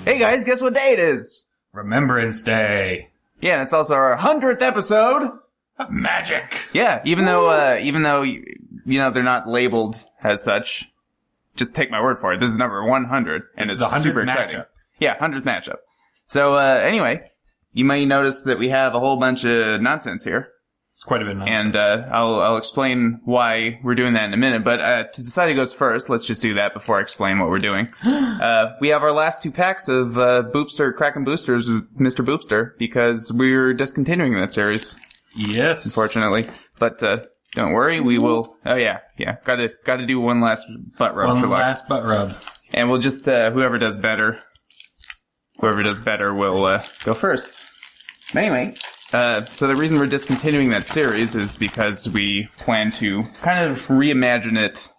Hey guys, guess what day it is? Remembrance Day. Yeah, and it's also our 100th episode. Magic. Yeah, even though you know they're not labeled as such, just take my word for it. This is number 100, and it's the 100th super exciting. matchup. Yeah, 100th matchup. So anyway, you may notice that we have a whole bunch of nonsense here. It's quite a bit of And I'll explain why we're doing that in a minute. But to decide who goes first, let's just do that before I explain what we're doing. We have our last 2 packs of Boopster Kraken Boosters with Mr. Boopster because we're discontinuing that series. Yes. Unfortunately. But don't worry, we will... Oh, yeah. Gotta do one last butt rub for luck. One last butt rub. And we'll just... whoever does better will go first. Anyway... so the reason we're discontinuing that series is because we plan to kind of reimagine it,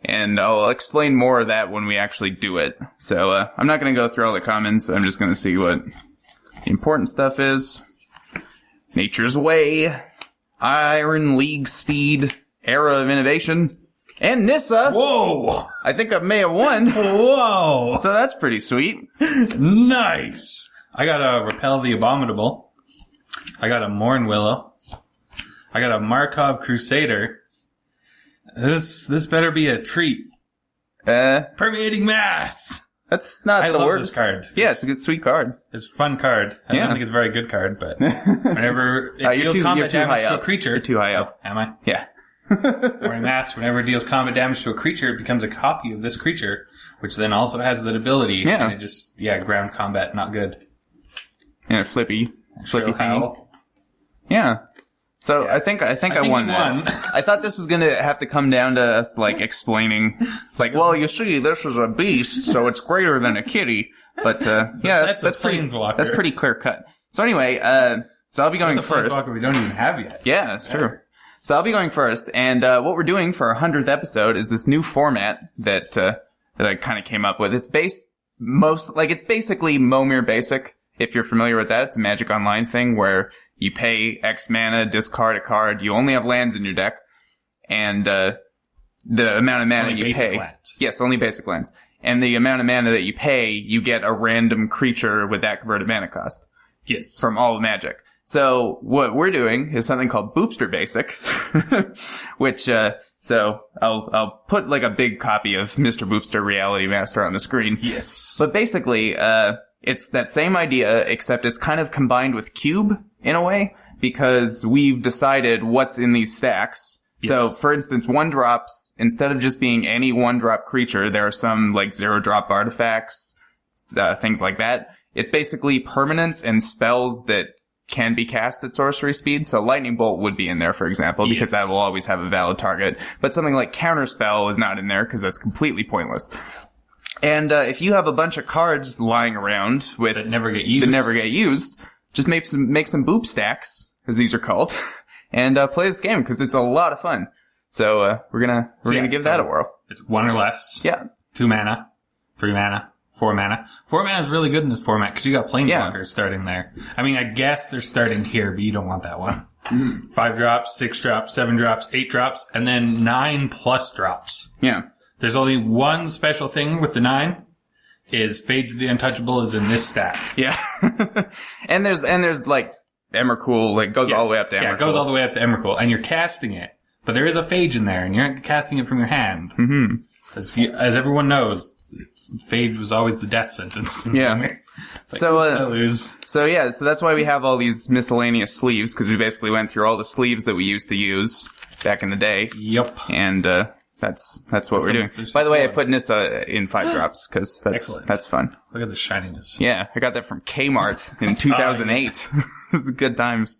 and I'll explain more of that when we actually do it. So I'm not going to go through all the comments. I'm just going to see what the important stuff is. Nature's Way, Iron League Steed, Era of Innovation, and Nissa. Whoa! I think I may have won. Whoa! So that's pretty sweet. Nice! I got a Repel the Abominable. I got a Morn Willow. I got a Markov Crusader. This better be a treat. Permeating Mass! That's not I the love worst. this card. Yeah, it's a good, sweet card. It's a fun card. I don't think it's a very good card, but whenever it deals combat damage to a creature... You're too high up. Am I? Yeah. Morning Mass, whenever it deals combat damage to a creature, it becomes a copy of this creature, which then also has that ability. Yeah. And it just, ground combat, not good. And a flippy Shrill thing. Howl. Yeah. So I think I won that. I thought this was gonna have to come down to us like explaining, like, well, you see, this is a beast, so it's greater than a kitty. But that's pretty clear cut. So anyway, so I'll be going first. Planeswalker we don't even have yet. Yeah, that's true. So I'll be going first, and what we're doing for our 100th episode is this new format that I kind of came up with. It's basically Momir Basic. If you're familiar with that, it's a Magic Online thing where you pay X mana, discard a card. You only have lands in your deck, and the amount of mana you pay. Lands. Yes, only basic lands. And the amount of mana that you pay, you get a random creature with that converted mana cost. Yes. From all of Magic. So what we're doing is something called Boopster Basic, which so I'll put like a big copy of Mr. Boopster Reality Master on the screen. Yes. But basically, it's that same idea, except it's kind of combined with Cube in a way, because we've decided what's in these stacks. Yes. So, for instance, 1-drops, instead of just being any 1-drop creature, there are some, like, 0-drop artifacts, things like that. It's basically permanents and spells that can be cast at sorcery speed. So Lightning Bolt would be in there, for example, because that will always have a valid target. But something like Counterspell is not in there, because that's completely pointless. And if you have a bunch of cards lying around with that never get used, just make some Boopstacks, as these are called, and play this game because it's a lot of fun. So we're gonna give that a whirl. It's 1 or less. Yeah. 2 mana, 3 mana, 4 mana. 4 mana is really good in this format because you got Planeswalkers starting there. I mean, I guess they're starting here, but you don't want that one. 5 drops, 6 drops, 7 drops, 8 drops, and then 9+ drops. Yeah. There's only one special thing with the 9, is Phage the Untouchable is in this stack. Yeah. and there's like Emrakul, like goes all the way up to Emrakul. Yeah, it goes all the way up to Emrakul, and you're casting it. But there is a Phage in there, and you're not casting it from your hand. Mm-hmm. As everyone knows, Phage was always the death sentence. Yeah. Like, so that's why we have all these miscellaneous sleeves, because we basically went through all the sleeves that we used to use back in the day. Yep. And that's what we're doing. By the way, I put Nissa in 5-drops because that's fun. Look at the shininess. Yeah, I got that from Kmart in 2008. This is good times.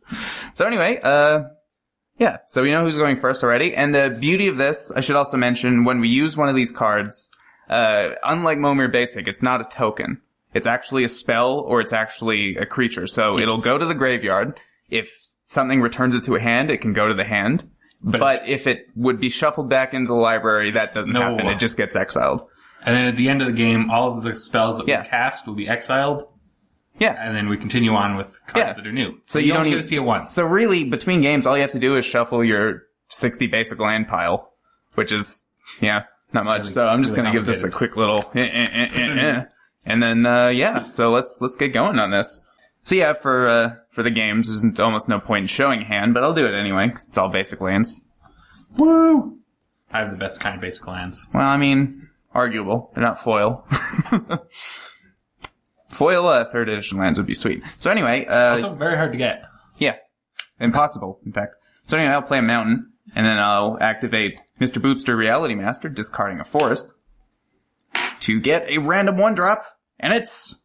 So anyway, so we know who's going first already. And the beauty of this, I should also mention, when we use one of these cards, unlike Momir Basic, it's not a token. It's actually a spell or it's actually a creature. So it'll go to the graveyard. If something returns it to a hand, it can go to the hand. But if it would be shuffled back into the library, that doesn't happen. It just gets exiled. And then at the end of the game, all of the spells that we cast will be exiled. Yeah. And then we continue on with cards that are new. So you don't get even to see it once. So really, between games, all you have to do is shuffle your 60 basic land pile, which is, not much. So I'm just going to give this a quick little And then, yeah, so let's get going on this. So yeah, for the games, there's almost no point in showing hand, but I'll do it anyway, because it's all basic lands. Woo! I have the best kind of basic lands. Well, I mean, arguable. They're not foil. Foil 3rd edition lands would be sweet. So anyway, Also very hard to get. yeah. Impossible, in fact. So anyway, I'll play a mountain, and then I'll activate Mr. Boopster Reality Master, discarding a forest, to get a random 1-drop, and it's...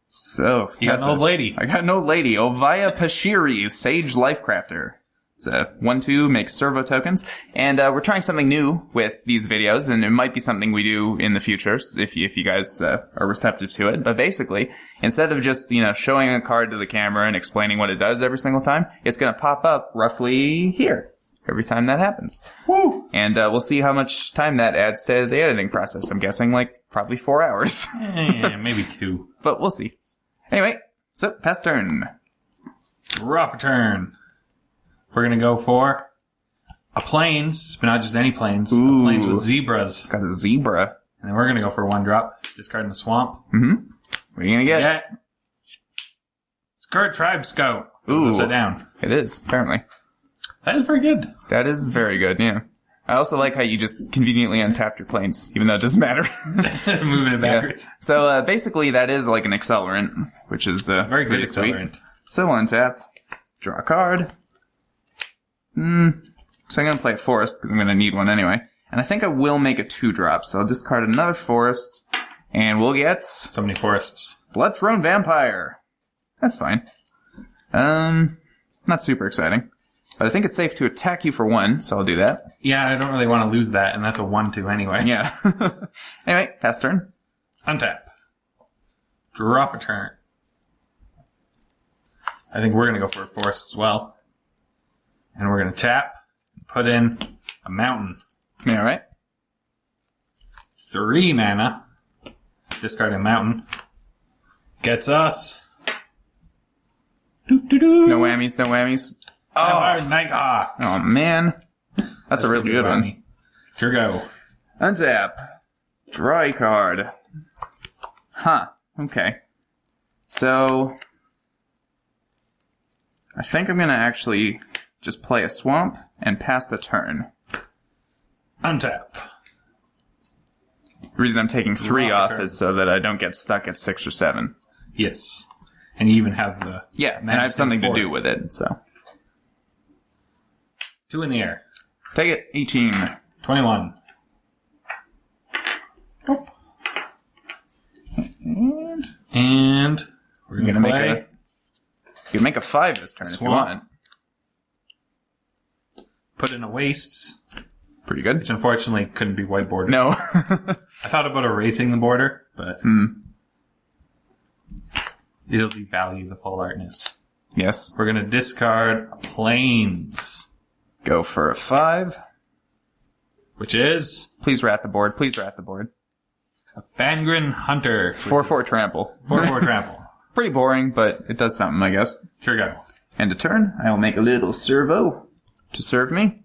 So, You got an old lady. I got an old lady. Ovaya Pashiri, Sage Lifecrafter. It's a 1/2, makes servo tokens. And we're trying something new with these videos, and it might be something we do in the future if you guys are receptive to it. But basically, instead of just, showing a card to the camera and explaining what it does every single time, it's going to pop up roughly here every time that happens. Woo! And we'll see how much time that adds to the editing process. I'm guessing, probably 4 hours. Maybe 2. But we'll see. Anyway, so, pass turn. Draw for turn. We're going to go for a plains, but not just any plains. Ooh. A plains with zebras. Got a zebra. And then we're going to go for a 1-drop, discarding the swamp. Mm-hmm. What are you going to get? Yeah. Skirt Tribe Scout. Ooh. Upside down. It is, apparently. That is very good. That is very good, yeah. I also like how you just conveniently untapped your planes, even though it doesn't matter. Moving it backwards. Yeah. So, basically, that is like an accelerant, which is Very good really accelerant. Sweet. So, untap, draw a card. So I'm going to play a forest, because I'm going to need one anyway. And I think I will make a 2-drop, so I'll discard another forest, and we'll get... So many forests. Blood-Thrown Vampire. That's fine. Not super exciting. But I think it's safe to attack you for 1, so I'll do that. Yeah, I don't really want to lose that, and that's a 1/2 anyway. Yeah. Anyway, pass turn. Untap. Draw for turn. I think we're going to go for a forest as well. And we're going to tap and put in a mountain. Yeah, right? 3 mana. Discarding mountain. Gets us. Doo-doo-doo. No whammies, no whammies. Nighthawk. Oh, man. That's a really good one. Sure go. Untap. Draw a card. Huh. Okay. So, I think I'm going to actually just play a swamp and pass the turn. Untap. The reason I'm taking 3 Draw a off card. is so that I don't get stuck at 6 or 7. Yes. And you even have the... Yeah, and I have something to do with it, so. 2 in the air. Take it, 18. 21. Oh. And we're going to make play... You can make a 5 this turn if you Swamp. want. Put in a wastes, Pretty good. which unfortunately couldn't be white bordered. No. I thought about erasing the border, but it'll devalue the full artness. Yes. We're going to discard a plains, Go for a 5. which is Please rat the board. Please rat the board. a Fangren Hunter. 4/4 trample. 4/4 trample. Pretty boring, but it does something, I guess. Sure go. End of turn. I will make a little servo to serve me.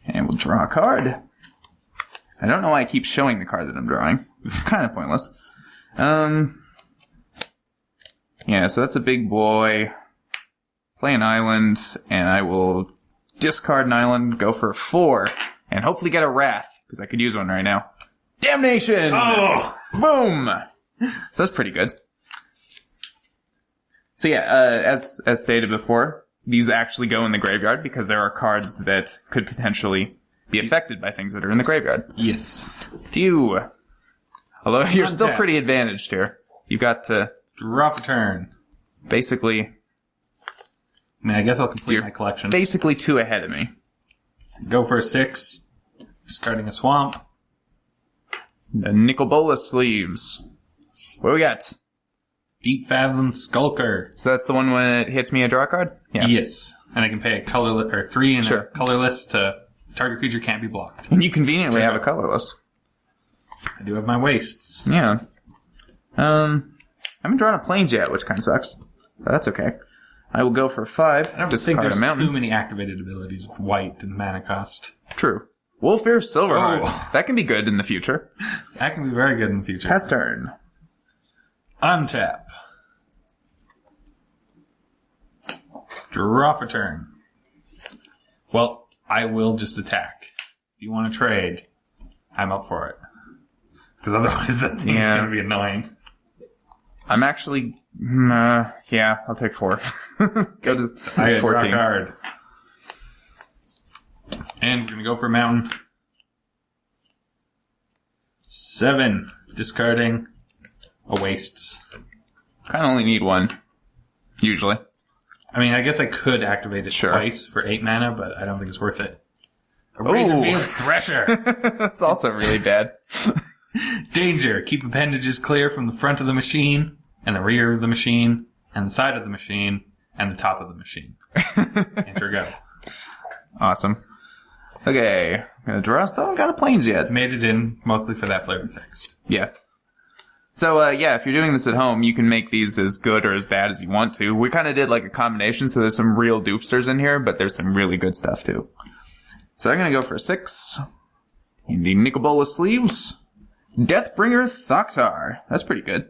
And we'll draw a card. I don't know why I keep showing the card that I'm drawing. It's kind of pointless. Yeah, so that's a big boy. Play an island, and I will discard an island, go for a 4, and hopefully get a Wrath, because I could use one right now. Damnation! Oh! Boom! So that's pretty good. So yeah, as stated before, these actually go in the graveyard because there are cards that could potentially be affected by things that are in the graveyard. Yes. Do you? Although you're still Untap. pretty advantaged here. You've got to Draw for turn. basically, I mean, I guess I'll complete You're my collection. basically 2 ahead of me. Go for a 6. Discarding a swamp. The Nicol Bolas sleeves. What do we got? Deep Fathom Skulker. So that's the one when it hits me a draw card? Yeah. Yes. And I can pay a colorless, or 3 and Sure. a colorless to target creature can't be blocked. And you conveniently have a colorless. I do have my wastes. Yeah. I haven't drawn a plains yet, which kind of sucks. But that's okay. I will go for 5. I don't think discard there's a mountain. too many activated abilities with white and mana cost. True. Wolfir Silverheart. Oh. That can be good in the future. That can be very good in the future. Pass turn. Untap. Draw for turn. Well, I will just attack. If you want to trade, I'm up for it. Because otherwise that thing's going to be annoying. I'm actually... yeah, I'll take 4. Go to 14. I draw a card. And we're going to go for a mountain. 7. Discarding a wastes. Kind of only need 1. Usually. I mean, I guess I could activate it twice for 8 mana, but I don't think it's worth it. A Ooh. Razorfield Thresher. That's also really bad. Danger. Keep appendages clear from the front of the machine, and the rear of the machine, and the side of the machine, and the top of the machine. Enter go. Awesome. Okay. I'm going to draw. Still haven't got a planes yet. Made it in mostly for that flavor text. Yeah. So, yeah, if you're doing this at home, you can make these as good or as bad as you want to. We kind of did like a combination, so there's some real dupesters in here, but there's some really good stuff too. So I'm going to go for 6. In the Nicobola sleeves. Deathbringer Thoktar. That's pretty good.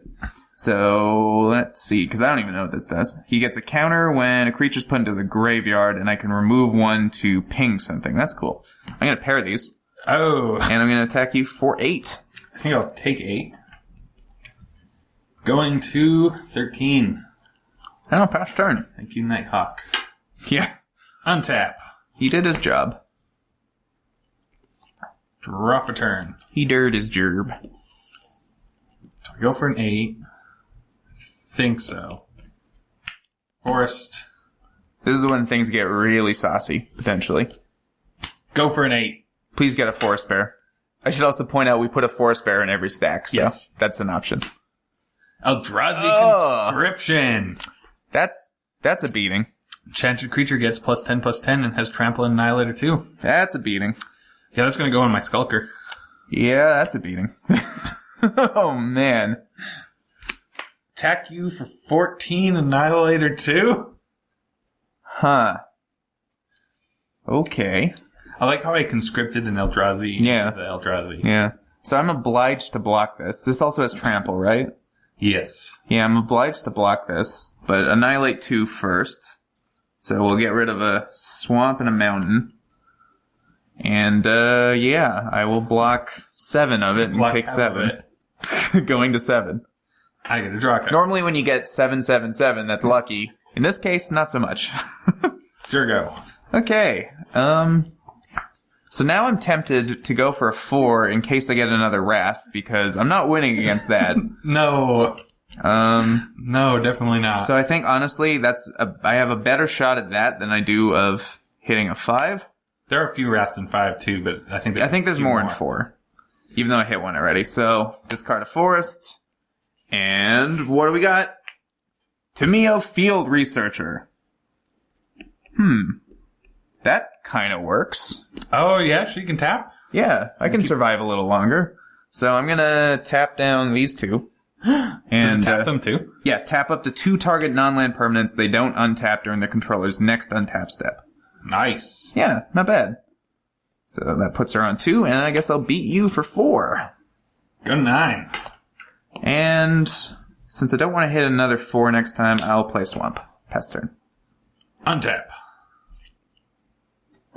So, let's see, because I don't even know what this does. He gets a counter when a creature's put into the graveyard, and I can remove 1 to ping something. That's cool. I'm going to pair these. Oh. And I'm going to attack you for 8. I think I'll take 8. Going to 13. I don't know, pass turn. Thank you, Nighthawk. Yeah. Untap. He did his job. Draw for turn. He did his gerb. Do we go for an 8? Think so. Forest. This is when things get really saucy, potentially. Go for an 8. Please get a forest bear. I should also point out we put a forest bear in every stack, so yes. That's an option. Eldrazi Conscription. That's a beating. Enchanted creature gets +10/+10 and has Trample and Annihilator too. That's a beating. Yeah, that's going to go on my Skulker. Yeah, that's a beating. Oh, man. Attack you for 14, Annihilator 2? Huh. Okay. I like how I conscripted an Eldrazi. Yeah. The Eldrazi. Yeah. So I'm obliged to block this. This also has trample, right? Yes. Yeah, I'm obliged to block this, but annihilate 2 first. So we'll get rid of a swamp and a mountain. And, yeah, I will block 7 of it and take 7. Going to 7. I get a draw card. Normally when you get 7/7/7, that's lucky. In this case, not so much. Sure go. Okay. So now I'm tempted to go for a 4 in case I get another Wrath, because I'm not winning against that. No. No, definitely not. So I think, honestly, I have a better shot at that than I do of hitting a 5. There are a few Wraths in 5, too, but I think there's more in 4. Even though I hit 1 already. So, discard a forest. And what do we got? Tomeo Field Researcher. That kind of works. Oh, yeah? She can tap? Yeah, I can survive a little longer. So I'm going to tap down these 2. And tap them too? Yeah, tap up to 2 target non-land permanents they don't untap during the controller's next untap step. Nice. Yeah, not bad. So that puts her on 2, and I guess I'll beat you for 4. Go 9. And since I don't want to hit another 4 next time, I'll play Swamp. Pass turn. Untap.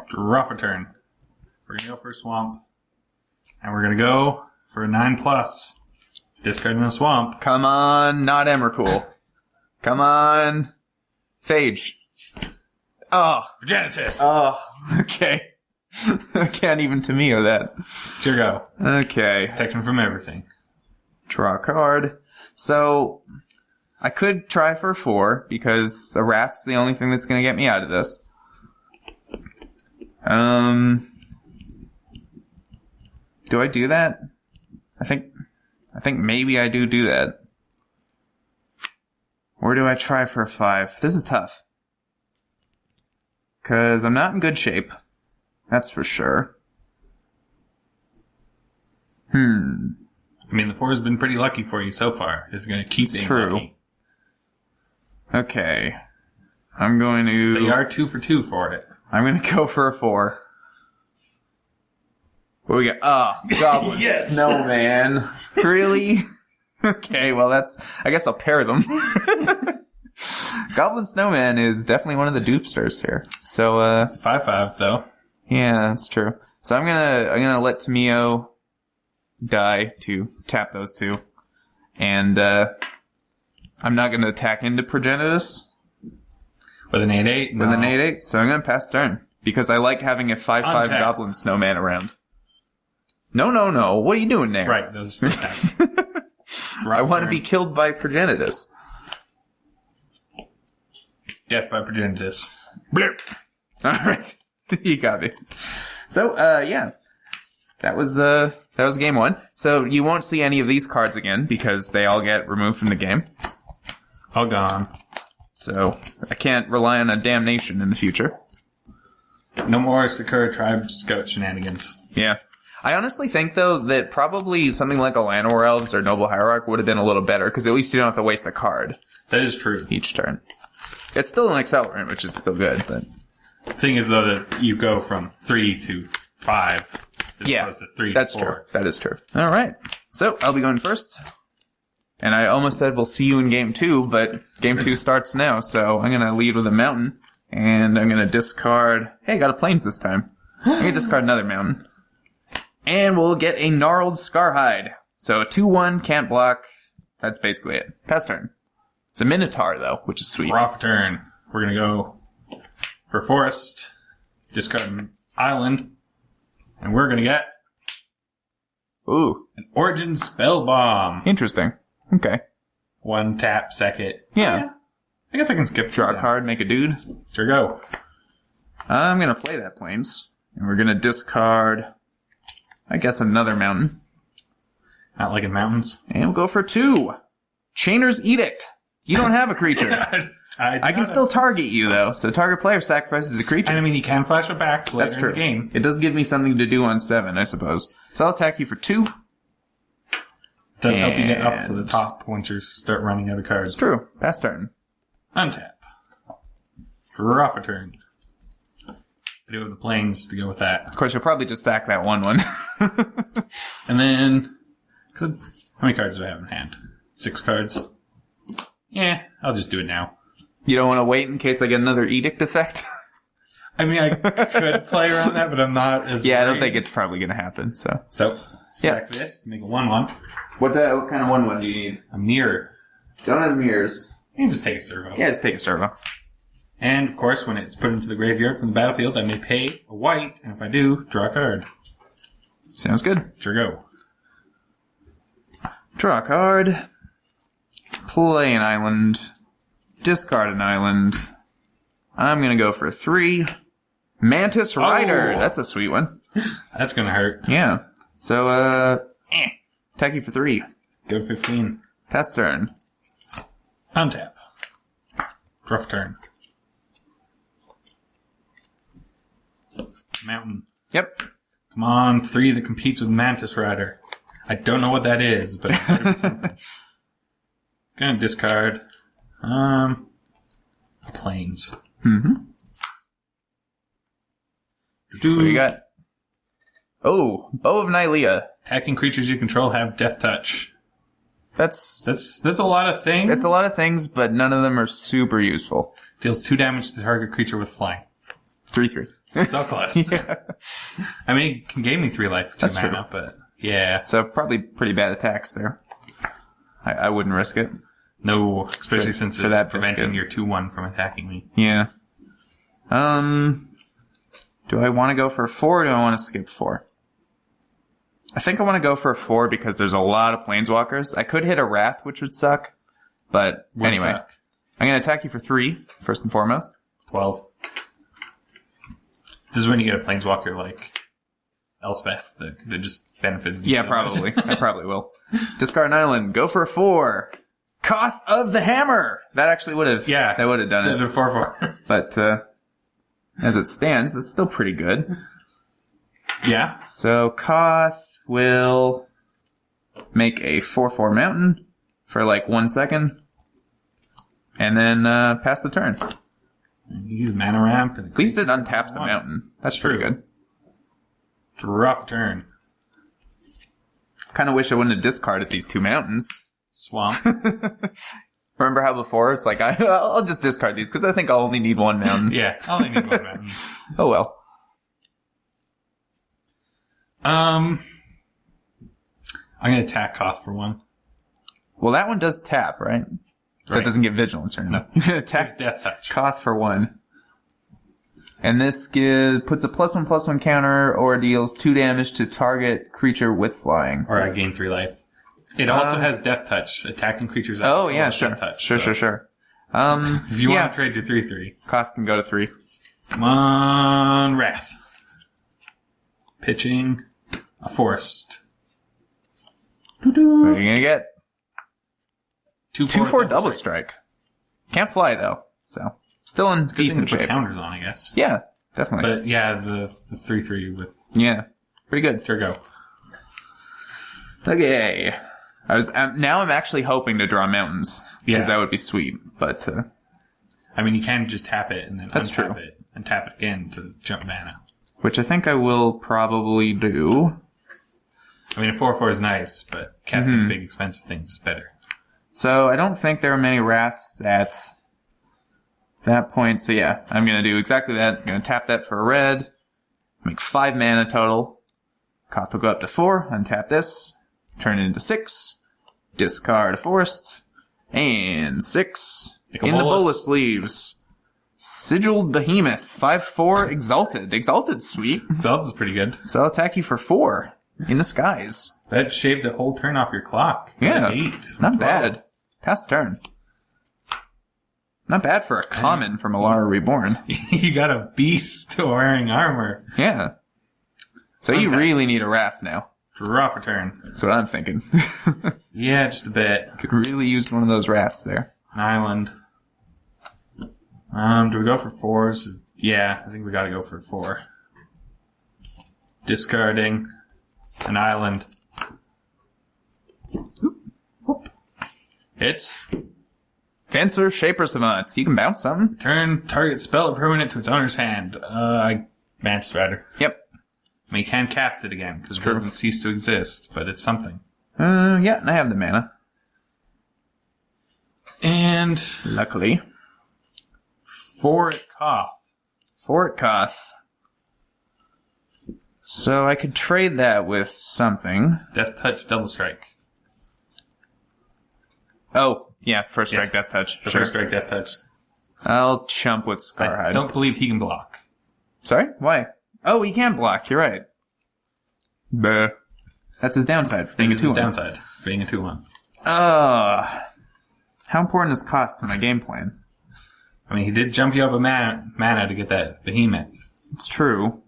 Draw for turn. We're going to go for a Swamp. And we're going to go for a 9+. Discarding a Swamp. Come on, not Emrakul. Come on. Phage. Oh. Genesis. Oh, okay. I can't even Tomeo that. Here go. Okay. Protection from everything. Draw a card. So, I could try for 4, because a Wrath's the only thing that's going to get me out of this. Do I do that? I think maybe I do that. Or do I try for a 5? This is tough. Because I'm not in good shape. That's for sure. I mean, the 4 has been pretty lucky for you so far. It's going to keep being lucky. Okay. I'm going to... But you are 2 for 2 for it. I'm going to go for a 4. What we got? Oh, Goblin Yes. Snowman. Really? Okay, well I guess I'll pair them. Goblin Snowman is definitely one of the dupesters here. So, It's 5/5 though. yeah, that's true. So I'm gonna let Tamio die to tap those two. And, I'm not gonna attack into Progenitus With an 8/8. with an 8/8, so I'm gonna pass turn. Because I like having a 5/5 Untap. Goblin Snowman around. No. What are you doing there? Right, those are still taps. I want to be killed by Progenitus. Death by Progenitus. Blip. Alright. You got me. So, yeah. That was game one. So you won't see any of these cards again because they all get removed from the game. All gone. So I can't rely on a damnation in the future. No more Sakura Tribe Scout shenanigans. Yeah. I honestly think, though, that probably something like a Llanowar Elves or Noble Hierarch would have been a little better, because at least you don't have to waste a card That is true. each turn. It's still an accelerant, which is still good, but... The thing is, though, that you go from 3 to 5 as Yeah, opposed to 3 that's to 4. true. That is true. All right. So, I'll be going first. And I almost said we'll see you in Game 2, but Game 2 starts now, so I'm going to lead with a Mountain, and I'm going to discard... Hey, I got a Plains this time. I'm going to discard another Mountain. And we'll get a Gnarled Scarhide. So, 2/1, can't block. That's basically it. Pass turn. It's a Minotaur, though, which is sweet. We're off a turn. We're going to go for Forest, discard Island, and we're going to get Ooh, an Origin Spell Bomb. interesting. Okay. 1 tap, second. Yeah. I guess I can skip through Draw a that. card, make a dude. Sure go. I'm going to play that Plains. And we're going to discard, I guess, another Mountain. Not liking mountains. And we'll go for 2. Chainer's Edict. You don't have a creature. I can still target you, though. So target player sacrifices a creature. And I mean, you can flash it back later That's true. in the game. It does give me something to do on 7, I suppose. So I'll attack you for 2. Does help you get up to the And- top once you start running out of cards. It's true. Pass turn. Untap. For off a turn. I do have the planes to go with that. Of course, you'll probably just sack that 1/1. And then, how many cards do I have in hand? 6 cards. Yeah, I'll just do it now. You don't want to wait in case I get another Edict effect? I mean, I could play around that, but I'm not as Yeah, I don't worried. think it's probably going to happen, so. So, stack this to make a 1/1. What kind of 1/1 do you need? A mirror. Don't have mirrors. You can just take a servo. Yeah, just take a servo. And, of course, when it's put into the graveyard from the battlefield, I may pay a white, and if I do, draw a card. Sounds good. Sure go. Draw a card. Play an island. Discard an island. I'm going to go for 3. Mantis Rider. Oh. That's a sweet one. That's gonna hurt. Yeah. So, attack you for 3. Go 15. Pass turn. Untap. Rough turn. Mountain. Yep. Come on, 3 that competes with Mantis Rider. I don't know what that is, but it's gotta be something. Gonna discard. Planes. Mm-hmm. What do you got? Oh, Bow of Nylea. Attacking creatures you control have Death Touch. That's a lot of things. It's a lot of things, but none of them are super useful. Deals 2 damage to the target creature with flying. 3/3. So close. Yeah. I mean, it gave me 3 life for 2 That's mana, but yeah. So probably pretty bad attacks there. I wouldn't risk it. No, especially since for it's that preventing biscuit. your 2/1 from attacking me. Yeah. Do I want to go for 4 or do I want to skip 4? I think I want to go for 4 because there's a lot of planeswalkers. I could hit a Wrath, which would suck. But Would anyway, suck. I'm going to attack you for 3, first and foremost. 12. This is when you get a planeswalker like Elspeth that could have just benefited you Yeah, so much. probably. I probably will. Discard an island. Go for 4. Koth of the Hammer! That actually would have Yeah. that would have done it. The 4/4. But as it stands, it's still pretty good. Yeah. So Koth will make a 4/4 mountain for like 1 second. And then pass the turn. Use mana ramp. And At least it untaps the mountain. That's pretty good. Draw a turn. Kind of wish I wouldn't have discarded these 2 mountains. Swamp. Remember how before it's like, I'll just discard these because I think I'll only need 1 mountain. Yeah, I only need 1 mountain. Oh well. I'm gonna attack Koth for 1. Well, that one does tap, right? That doesn't get vigilance or anything. No. Attack Death Touch. Koth for 1. And this puts a +1/+1 counter or deals 2 damage to target creature with flying. Or I gain 3 life. It also has Death Touch, attacking creatures. Oh, yeah, sure. Death Touch, Sure. If you want to trade your 3/3. Koth can go to 3. Come on, Wrath. Pitching a Forest. What are you gonna get? 2/4 double strike. Can't fly though, so still in decent put shape. counters on, I guess. Yeah, definitely. But yeah, the 3/3 with Yeah, pretty good. Turgo. Okay, now I'm actually hoping to draw mountains because Yeah. that would be sweet. But I mean, you can just tap it and then That's untap true. it and tap it again to jump mana. which I think I will probably do. I mean, a 4/4 is nice, but casting big expensive things is better. So I don't think there are many wraths at that point. So yeah, I'm gonna do exactly that. I'm gonna tap that for a red, make 5 mana total. Koth will go up to 4. Untap this, turn it into 6. Discard a forest, and 6. Make a In the bolus. bolus leaves Sigiled Behemoth, 5/4 Exalted. Exalted's sweet. Zelda's is pretty good. So I'll attack you for 4 in the skies. That shaved a whole turn off your clock. Yeah, 8. not bad. Pass the turn. Not bad for a common from Alara Reborn. You got a beast wearing armor. Yeah. So you Okay. really need a Wrath now. Draw for turn. That's what I'm thinking. Yeah, just a bit. Could really use one of those Wraths there. An island. Do we go for 4s? Yeah, I think we gotta go for 4. Discarding an island. It's Fencer, Shaper Savant. You can bounce something. turn, target spell or permanent to its owner's hand. Mad Strider. Yep. I mean, you can cast it again, because it True. doesn't cease to exist, but it's something. Yeah, and I have the mana. And Luckily. for it, Koth. Fort Koth. So I could trade that with something. Death Touch, Double Strike. Oh, yeah, first strike, Death Touch. The Sure. first strike, Death Touch. I'll chump with I Scarhide. don't believe he can block. Sorry? Why? Oh, he can block. You're right. Buh. That's his downside for being a This is 2-1. downside, being a 2/1. How important is Koth to my game plan? I mean, he did jump you up a mana to get that behemoth. It's true.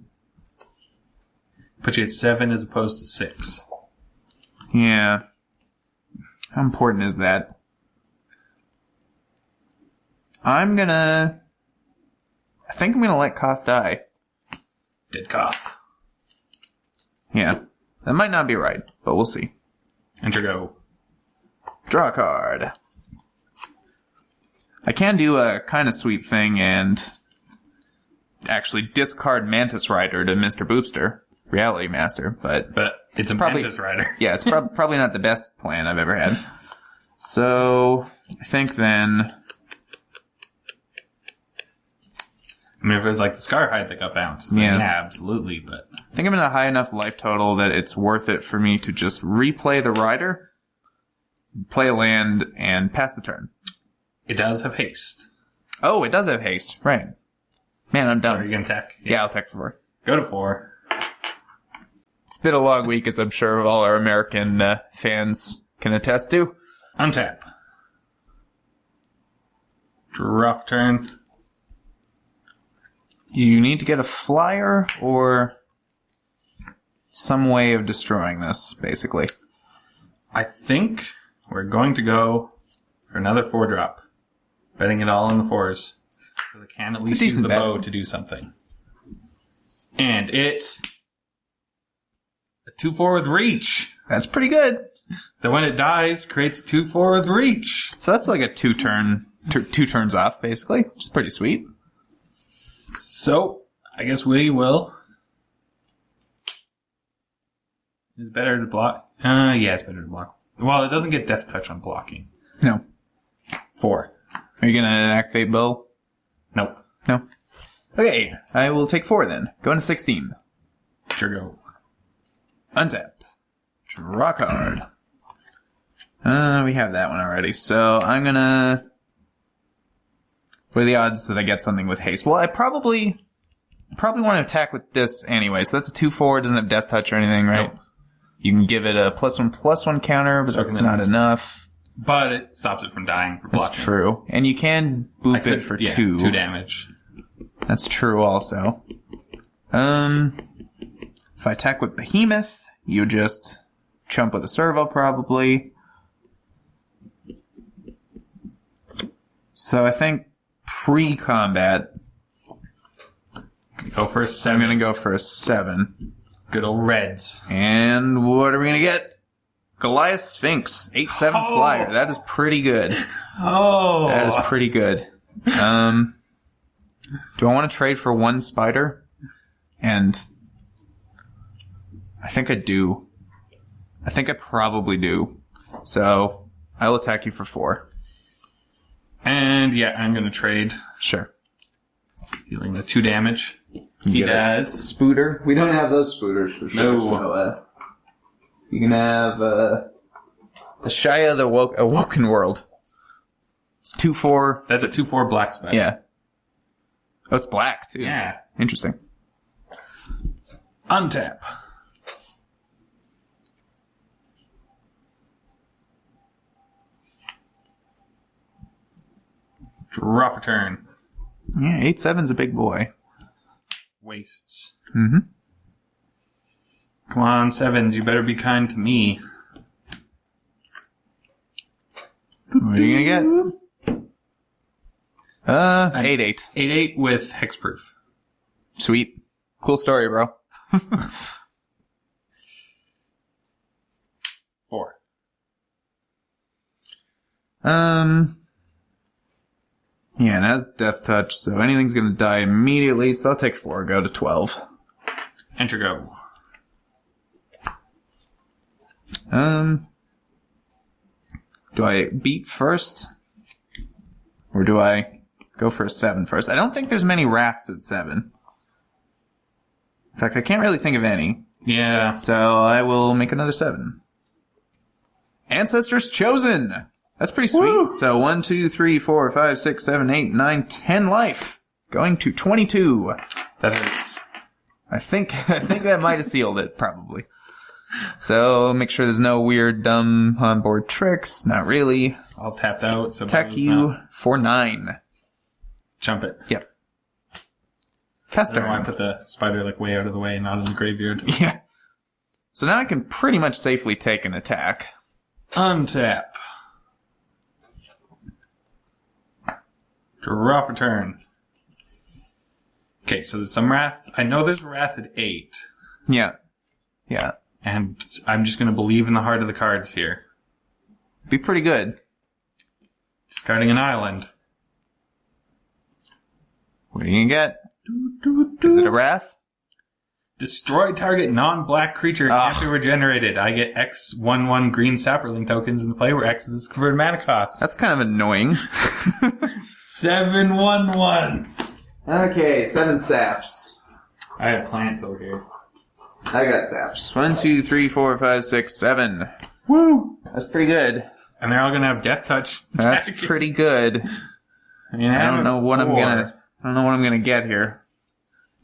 Put you at 7 as opposed to 6. Yeah. How important is that? I think I'm gonna let Koth die. Dead Koth. Yeah. That might not be right, but we'll see. Enter go. Draw a card. I can do a kind of sweet thing and actually discard Mantis Rider to Mr. Boopster, Reality Master, but It's a probably- Mantis Rider. yeah, it's probably not the best plan I've ever had. So, I think then... I mean, if it was like the Scarhide that got bounced, then Yeah. yeah, absolutely, but I think I'm in a high enough life total that it's worth it for me to just replay the Rider, play a land, and pass the turn. it does have haste. Oh, it does have haste. Right. Man, I'm Are you done. going to attack? Yeah, I'll attack for 4. Go to 4. It's been a long week, as I'm sure all our American fans can attest to. Untap. Draw for turn. You need to get a flyer or some way of destroying this, basically. I think we're going to go for another 4-drop. Betting it all on the 4s. So they can at least use decent the bet. bow to do something. And it's a 2/4 with reach. That's pretty good. That when it dies, creates 2/4 with reach. So that's like a two turns off, basically, which is pretty sweet. So, I guess we will. It's better to block. Yeah, it's better to block. Well, it doesn't get Death Touch on blocking. No. 4. Are you gonna activate Bow? Nope. No. Okay, I will take 4 then. Going to 16. Sure go. Untap. Draw card. We have that one already, so I'm gonna... What are the odds that I get something with haste? Well, I probably want to attack with this anyway, so that's a 2/4, doesn't have Death Touch or anything, right? Nope. You can give it a +1/+1 counter, but that's not enough. But it stops it from dying for blocking. That's true. And you can boop it for 2. 2 damage. That's true also. If I attack with Behemoth, you just chump with a servo probably. So I think pre-combat, go for a 7. I'm going to go for a 7. Good old Reds. And what are we going to get? Goliath Sphinx, 8/7 flyer. That is pretty good. Oh. That is pretty good. Do I want to trade for 1 spider? And I think I do. I think I probably do. So I'll attack you for 4. And yeah, I'm going to trade. Sure. Dealing the 2 damage. He does. Spooter. We don't have those spooters for sure. No. So, you can have a Shia the Awoken World. It's 2/4. That's a 2/4 black spell. Yeah. Oh, it's black too. Yeah. Interesting. Untap. Draw for turn. Yeah, 8/7's a big boy. Wastes. Mm-hmm. Come on, 7s. You better be kind to me. What are you gonna get? 8/8. 8/8 with hexproof. Sweet. Cool story, bro. 4. Yeah, and it has Death Touch, so anything's gonna die immediately, so I'll take 4, go to 12. MtGO. Do I beat first? Or do I go for a 7 first? I don't think there's many Wraths at 7. In fact, I can't really think of any. Yeah. So I will make another 7. Ancestors Chosen! That's pretty sweet. Woo! So 1, 2, 3, 4, 5, 6, 7, 8, 9, 10 life. Going to 22. That hurts. I think that might have sealed it, probably. So make sure there's no weird, dumb onboard tricks. Not really. All tapped out. So Attack you for 9. Jump it. Yep. I Cast don't know why I turn. put the spider like way out of the way, not in the graveyard. Yeah. So now I can pretty much safely take an attack. Untap. Draw for turn. Okay, so there's some Wrath. I know there's Wrath at 8. Yeah. Yeah. And I'm just going to believe in the heart of the cards here. Be pretty good. Discarding an island. What are you gonna get? Is it a Wrath? Destroy target non-black creature can't be regenerated. I get X 1/1 green sapperling tokens in play where X is its converted mana cost. That's kind of annoying. 7 1/1s. Okay, 7 saps. I have plants over here. I got saps. 1, 2, 3, 4, 5, 6, 7. Woo! That's pretty good. And they're all going to have Death Touch. That's pretty good. I mean, I don't know what I'm gonna get here.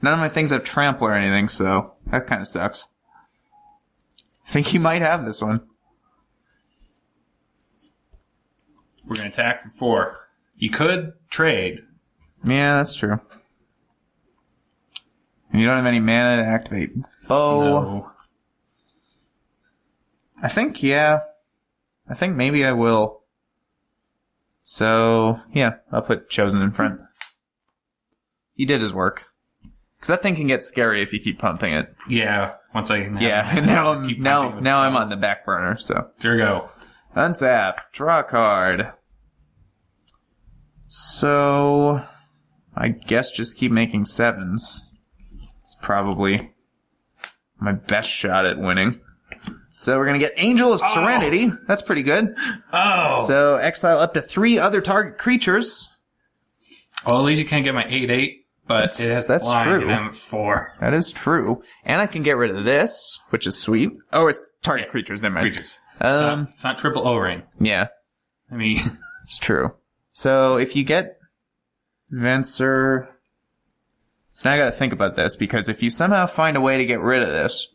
None of my things have trample or anything, so that kind of sucks. I think you might have this one. We're going to attack for 4. You could trade. Yeah, that's true. And you don't have any mana to activate Bow. No. I think maybe I will. So, yeah, I'll put Chosen in front. He did his work. Because that thing can get scary if you keep pumping it. Yeah, once I can have Yeah, it, now I'll just keep punching it with I'm the on the back burner, so. There we go. Untap. Draw a card. So, I guess just keep making 7s. It's probably my best shot at winning. So we're going to get Angel of Serenity. That's pretty good. Oh. So exile up to 3 other target creatures. Well, at least you can't get my 8/8, but that's flying, true. and I'm at 4. That is true. And I can get rid of this, which is sweet. Oh, it's target creatures. Never mind. Creatures. It's not triple O-ring. Yeah. I mean... It's true. So if you get Venser... So now I gotta think about this, because if you somehow find a way to get rid of this,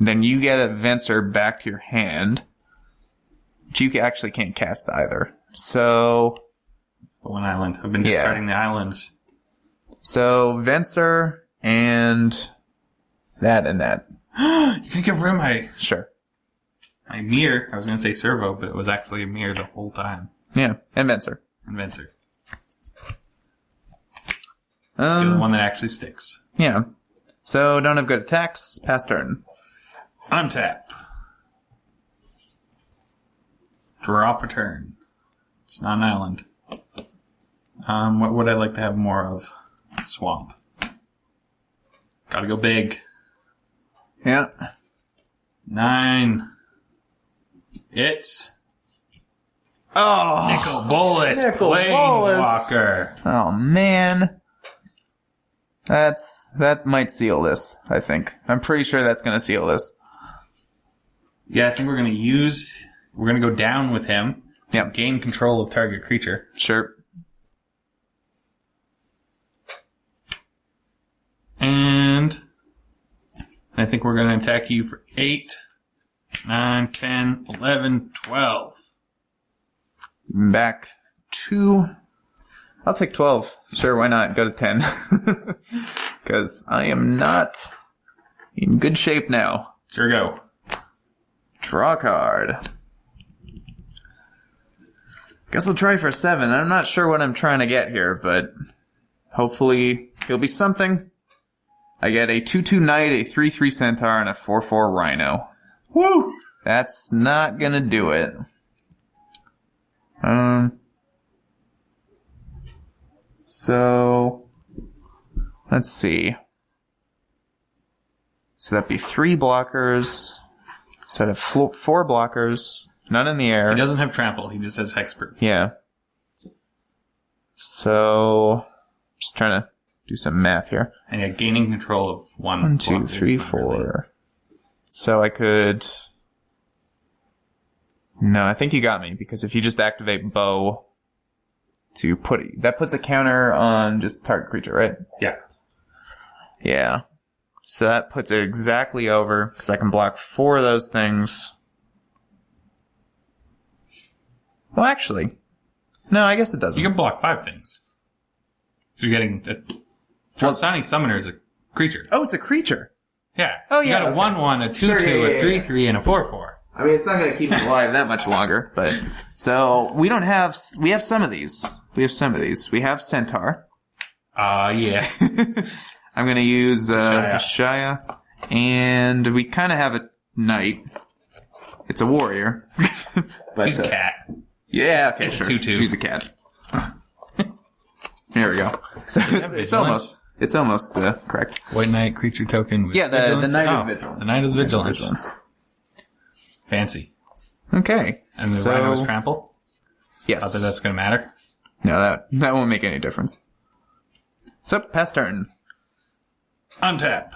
then you get a Venser back to your hand, which you actually can't cast either. So... One island. I've been discarding the islands. So, Venser and that and that. You can get rid of my... Sure. My mirror. I was going to say servo, but it was actually a mirror the whole time. Yeah, and Venser. And Venser. The one that actually sticks. Yeah. So, don't have good attacks. Pass turn. Untap. Draw for turn. It's not an island. What would I like to have more of? Swamp. Gotta go big. Yeah. 9. It's... Oh! Nicol Bolas, Planeswalker. Oh, man. That might seal this, I think. I'm pretty sure that's gonna seal this. Yeah, I think we're gonna go down with him. Yep. Gain control of target creature. Sure. And I think we're going to attack you for 8, 9, 10, 11, 12. Back to... I'll take 12. Sure, why not? Go to 10. Because I am not in good shape now. Sure, go. Draw a card. Guess I'll try for 7. I'm not sure what I'm trying to get here, but hopefully it'll be something. I get a 2/2 Knight, a 3/3 Centaur, and a 4/4 Rhino. Woo! That's not gonna do it. So let's see. So that'd be 3 blockers. So I'd have 4 blockers. None in the air. He doesn't have trample. He just has hexproof. Yeah. So just trying to do some math here. And you're gaining control of 1, 2, 3, 4. So I could... No, I think you got me, because if you just activate Bow to put... That puts a counter on just target creature, right? Yeah. Yeah. So that puts it exactly over, because I can block 4 of those things. Well, actually... No, I guess it doesn't. You can block 5 things. You're getting... Trostani Summoner is a creature. Oh, it's a creature. Yeah. Oh, you yeah. got a 1/1, a 2/2, Sure, yeah, a 3/3, and a 4/4. I mean, it's not going to keep me alive that much longer, but... So, we have some of these. We have Centaur. Yeah. I'm going to use Shaya. And we kind of have a Knight. It's a warrior. But, He's a cat. Yeah, okay, It's sure. 2/2. He's a cat. There we go. So it's almost correct. White Knight creature token with Yeah, the vigilance. Knight is Vigilance. The Knight is Vigilance. Fancy. Okay. And the Rhino is Trample? Yes. Not that that's going to matter. No, that won't make any difference. So, pass turn. Untap.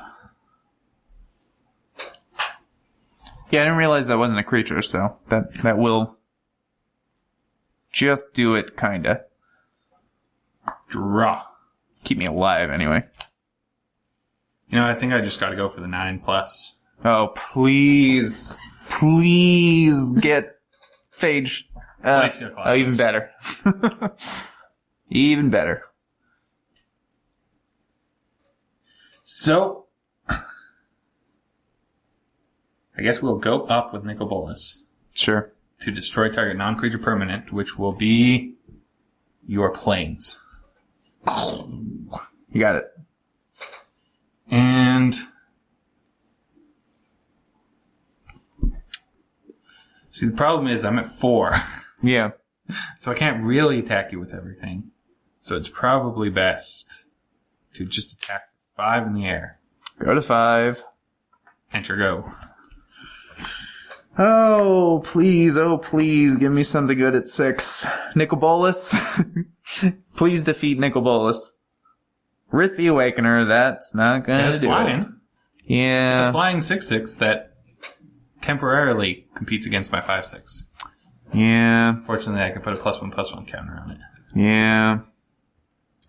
Yeah, I didn't realize that wasn't a creature, so that will just do it, kinda. Draw. Keep me alive, anyway. You know, I think I just got to go for the 9+. Oh, please. Please get Phage. Oh, even better. Even better. So, I guess we'll go up with Nicol Bolas. Sure. To destroy target non-creature permanent, which will be your planes. You got it. And see, the problem is I'm at 4. Yeah. So I can't really attack you with everything. So it's probably best to just attack 5 in the air. Go to 5. Enter go. Oh, please, give me something good at 6. Nicol Bolas. Please defeat Nicol Bolas. Rith the Awakener, that's not gonna do flying. it. Yeah. It's a flying 6/6 that temporarily competes against my 5/6. Yeah. Fortunately, I can put a +1/+1 counter on it. Yeah.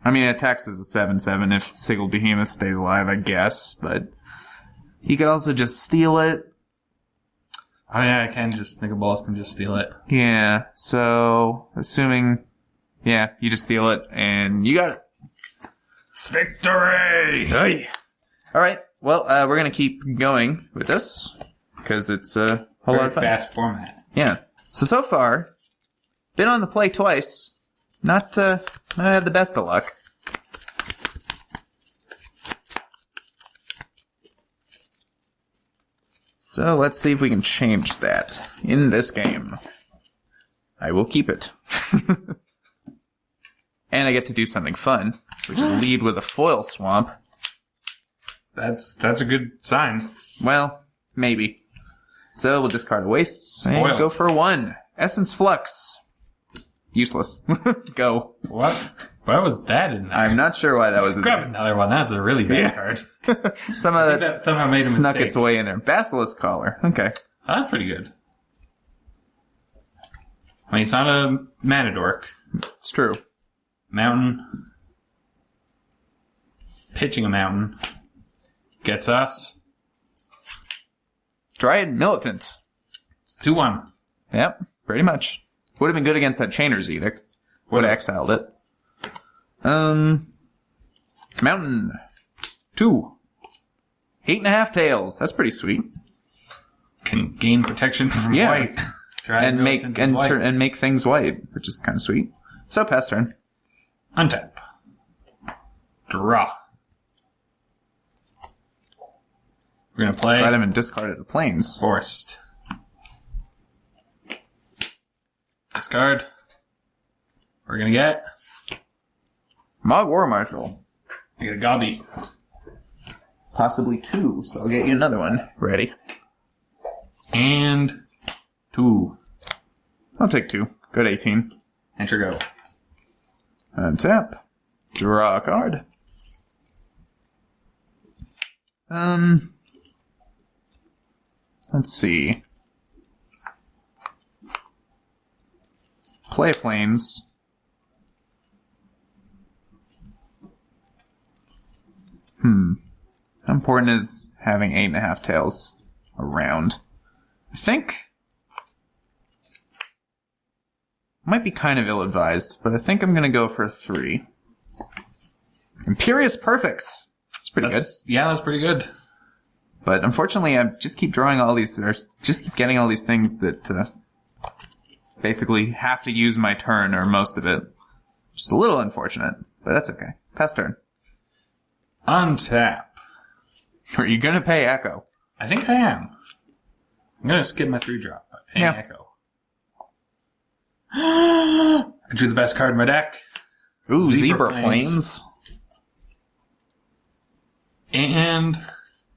I mean, it attacks as a 7/7 if Sigil Behemoth stays alive, I guess, but you could also just steal it. Oh yeah, I can just, Nicol Bolas can just steal it. Yeah, so, assuming, yeah, you just steal it, and you got it. Victory! Hey! Alright, well, we're gonna keep going with this, because it's a whole lot of fun. Fast format. Yeah. So far, been on the play twice, not had the best of luck. So let's see if we can change that in this game. I will keep it. And I get to do something fun, which is lead with a foil swamp. That's a good sign. Well, maybe. So we'll discard wastes and Foil. go for 1. Essence Flux. Useless. Go. What? Why was that in there? I'm not sure why that was in Grab there. another one. That's a really bad card. Somehow I think that's that somehow made a snuck mistake. its way in there. Basilisk Collar. Okay. Oh, that's pretty good. I mean, it's not a mana dork. It's true. Mountain. Pitching a mountain. Gets us. Dryad Militant. It's 2-1. Yep. Pretty much. Would have been good against that Chainer's Edict. Would have exiled it. Mountain. 2. 8.5 tails. That's pretty sweet. Can gain protection from Yeah. white. Dryad And make Militant is white. and make things white, which is kind of sweet. So pass turn. Untap. Draw. We're gonna play Glad I haven't discarded the planes. Forest. Discard. We're gonna get. Mog War Marshal. I get a Gobby. Possibly 2, so I'll get you another one. Ready. And 2. I'll take 2. Good 18. Enter go. Untap. Draw a card. Let's see. Play planes. How important is having 8.5 tails around? I think might be kind of ill-advised, but I think I'm gonna go for 3. Imperious Perfect. That's pretty good. Yeah, that's pretty good. But unfortunately, I just keep drawing all these, or just keep getting all these things that basically have to use my turn or most of it. Just a little unfortunate, but that's okay. Pass turn. Untap. Are you gonna pay Echo? I think I am. I'm gonna skip my 3-drop by paying Yeah. Echo. I drew the best card in my deck. Ooh, Zebra Zebra Plains. Plains. And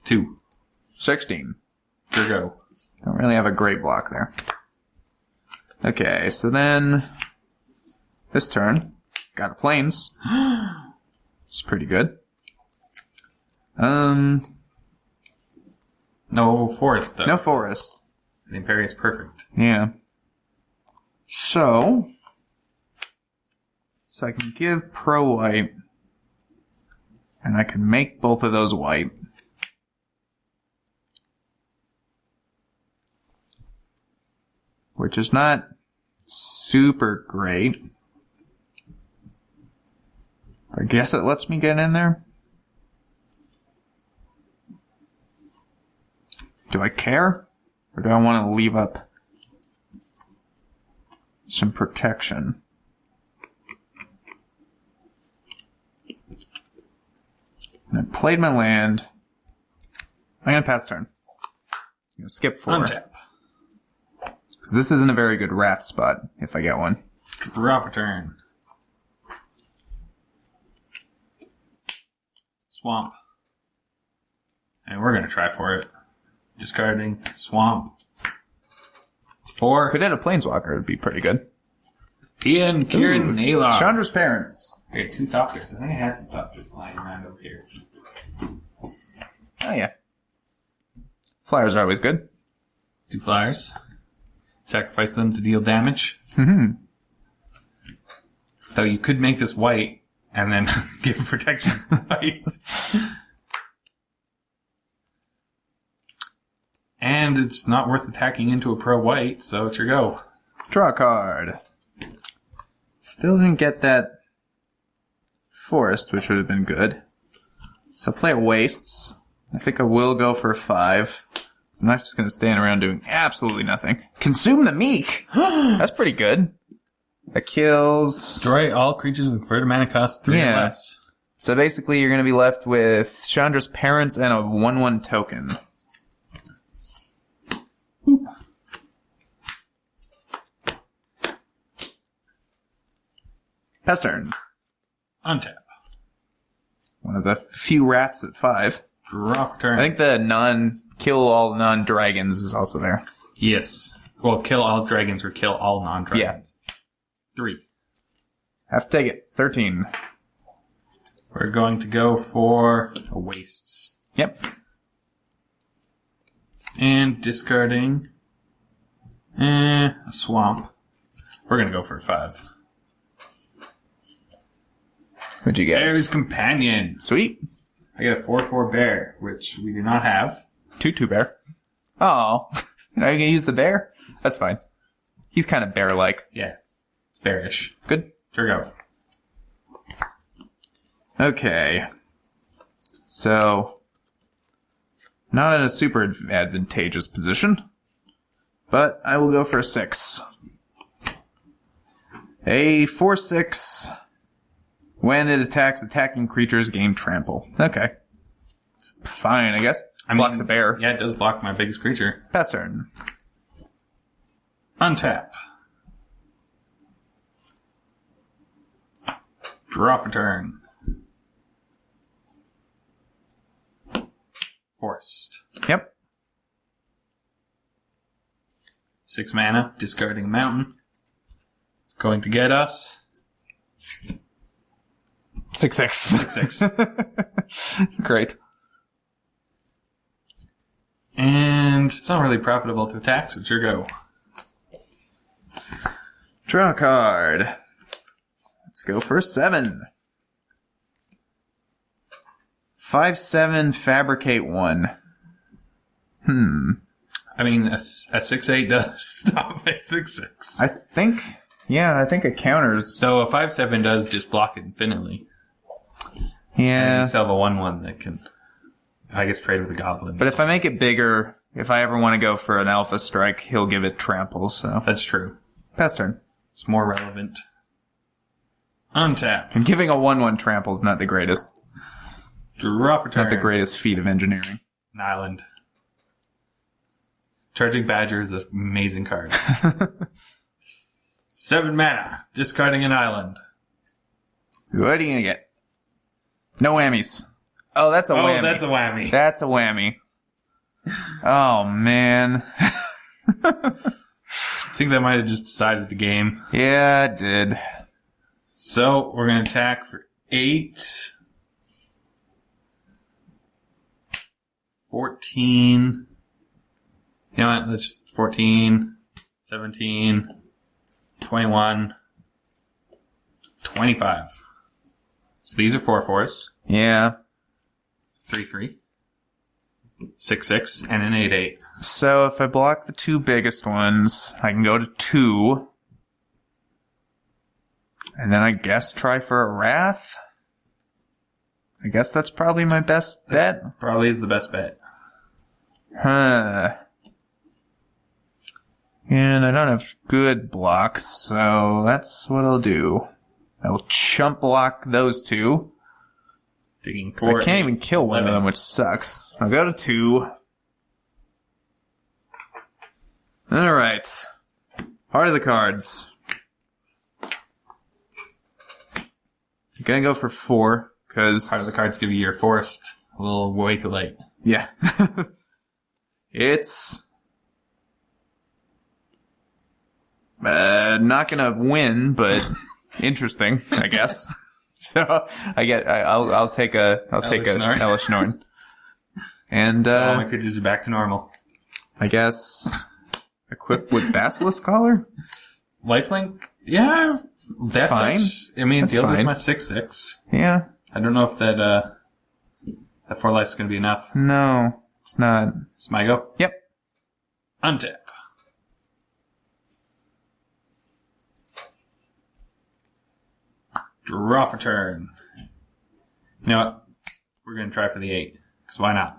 2. 16. Here go. Don't really have a great block there. Okay, so then this turn, got a Plains. It's pretty good. No forest, though. No Forest. The Imperious Perfect. Yeah. So I can give Pro White, and I can make both of those white. Which is not super great. I guess it lets me get in there. Do I care? Or do I want to leave up some protection? And I played my land. I'm going to pass turn. I'm going to skip 4. Untap. Because this isn't a very good rat spot, if I get one. Draw for turn. Swamp. And we're gonna try for it. Discarding Swamp. 4. Could hit a planeswalker, it'd be pretty good. Ian, Kieran, Aylar. Chandra's parents. Okay, 2 Thopters. I think I had some Thopters lying around over here. Oh, yeah. Flyers are always good. 2 flyers. Sacrifice them to deal damage. Mm-hmm. So you could make this white and then give protection white. And it's not worth attacking into a pro white, so it's your go. Draw a card. Still didn't get that forest, which would have been good. So play a wastes. I think I will go for a 5. I'm not just going to stand around doing absolutely nothing. Consume the meek! That's pretty good. That kills... Destroy all creatures with converted mana cost 3 or less. So basically you're going to be left with Chandra's parents and a 1/1 token. Boop. Pass turn. Untap. One of the few wraths at 5. Draw for turn. I think the kill all non-dragons is also there. Yes. Well, kill all dragons or kill all non-dragons. Yeah. 3. Have to take it. 13. We're going to go for a wastes. Yep. And discarding a swamp. We're going to go for a 5. What'd you get? Bear's Companion. Sweet. I get a 4/4 bear, which we do not have. 2/2 bear. Oh. Are you going to use the bear? That's fine. He's kind of bear-like. Yeah. It's bearish. Good. Sure go. Okay. So, not in a super advantageous position, but I will go for a 6. A 4/6. When it attacks attacking creatures, gain trample. Okay. It's fine, I guess. Blocks a bear. Yeah, it does block my biggest creature. Pass turn. Untap. Draw for turn. Forest. Yep. 6 mana, discarding a mountain. It's going to get us 6/6. 6/6. Great. And it's not really profitable to attack, so it's your go. Draw a card. Let's go for 7. 5/7, fabricate 1. I mean, a 6/8 does stop at 6/6. I think it counters. So a 5/7 does just block infinitely. And Yeah. you still have a 1/1 that can, I guess, trade with a goblin. But if I make it bigger, if I ever want to go for an alpha strike, he'll give it trample, so. That's true. Pass turn. It's more relevant. Untap. And giving a 1/1 trample is not the greatest. Draw for turn. Not the greatest feat of engineering. An island. Charging Badger is an amazing card. 7 mana. Discarding an island. What are you gonna get? No whammies. Oh, that's a whammy. Oh, that's a whammy. That's a whammy. Oh, man. I think that might have just decided the game. Yeah, it did. So, we're going to attack for 8. 14. You know what? Let's just 14, 17, 21, 25. So these are 4/4s. Yeah. 3/3. 6/6 and an 8/8. So if I block the 2 biggest ones, I can go to 2. And then I guess try for a Wrath. I guess that's probably my best bet. Probably is the best bet. Huh. And I don't have good blocks, so that's what I'll do. I will chump block those 2. Digging 'Cause 4. I can't even kill one of 11. them, which sucks. I'll go to 2. Alright. Heart of the cards. I'm gonna go for 4, because... Part of the cards give you your forest. A little way too late. Yeah. It's... Not gonna win, but interesting, I guess. So I'll take a Hellish Norn. And so all my creatures are back to normal. I guess equipped with Basilisk Collar? Lifelink? Yeah. That's fine. I mean, it That's deals fine. with my 6/6. Yeah. I don't know if that 4 life's gonna be enough. No, it's not. It's my go? Yep. Untap. Draw for turn. You know what? We're gonna try for the 8. Because why not?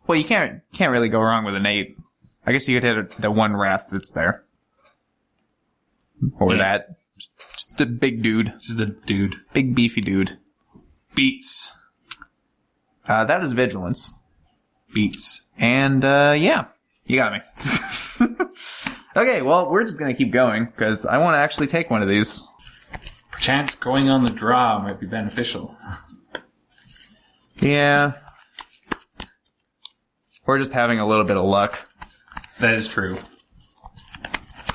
Well, you can't really go wrong with an 8. I guess you could hit the 1 Wrath that's there. Or that. Just a big dude. This is a dude. Big beefy dude. Beats. That is Vigilance. Beats. And, yeah. You got me. Okay, well, we're just gonna keep going, because I want to actually take one of these. Perchance going on the draw might be beneficial. Yeah. Or just having a little bit of luck. That is true.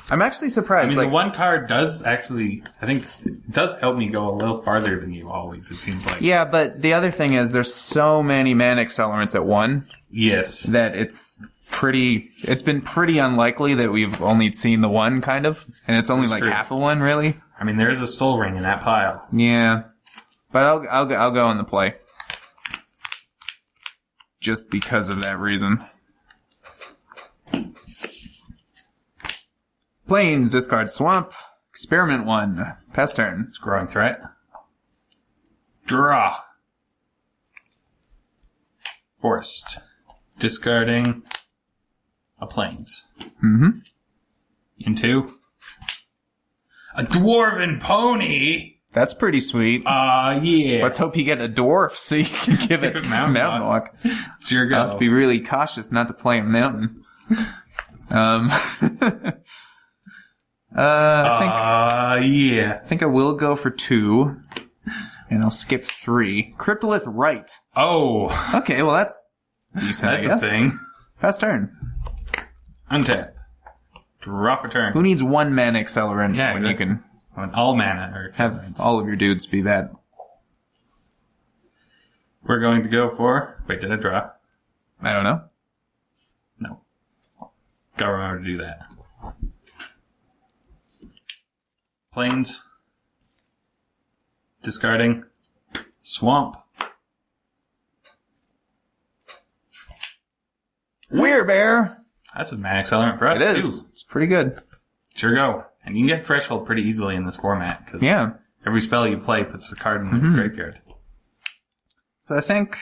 I'm actually surprised. I mean, the one card does actually, I think, it does help me go a little farther than you always, it seems like. Yeah, but the other thing is there's so many mana accelerants at 1. Yes. That it's been pretty unlikely that we've only seen the 1, kind of. And it's only That's like true. half of 1, really. I mean, there is a Soul Ring in that pile. Yeah. But I'll go on the play. Just because of that reason. Plains, discard Swamp. Experiment 1. Pass turn. It's Growing Threat. Draw. Forest. Discarding a Plains. Mm-hmm. Into a Dwarven Pony. That's pretty sweet. Yeah. Let's hope you get a dwarf so you can give it Mountain Mountain Walk. Sure I'll have go. to be really cautious not to play a mountain. Yeah. I think I will go for 2. And I'll skip 3. Cryptolith Right. Oh. Okay, well that's decent, That's I guess. a thing. Pass turn. Untap. Draw for turn. Who needs 1 mana accelerant Yeah, when good. you can When all mana are have accelerants. all of your dudes be that? We're going to go for... Wait, did I draw? I don't know. No. Gotta remember to do that. Plains. Discarding. Swamp. Werebear! That's a mana accelerant for us, It is. too. It's pretty good. Sure go. And you can get Threshold pretty easily in this format, because Yeah. every spell you play puts a card in the graveyard. So I think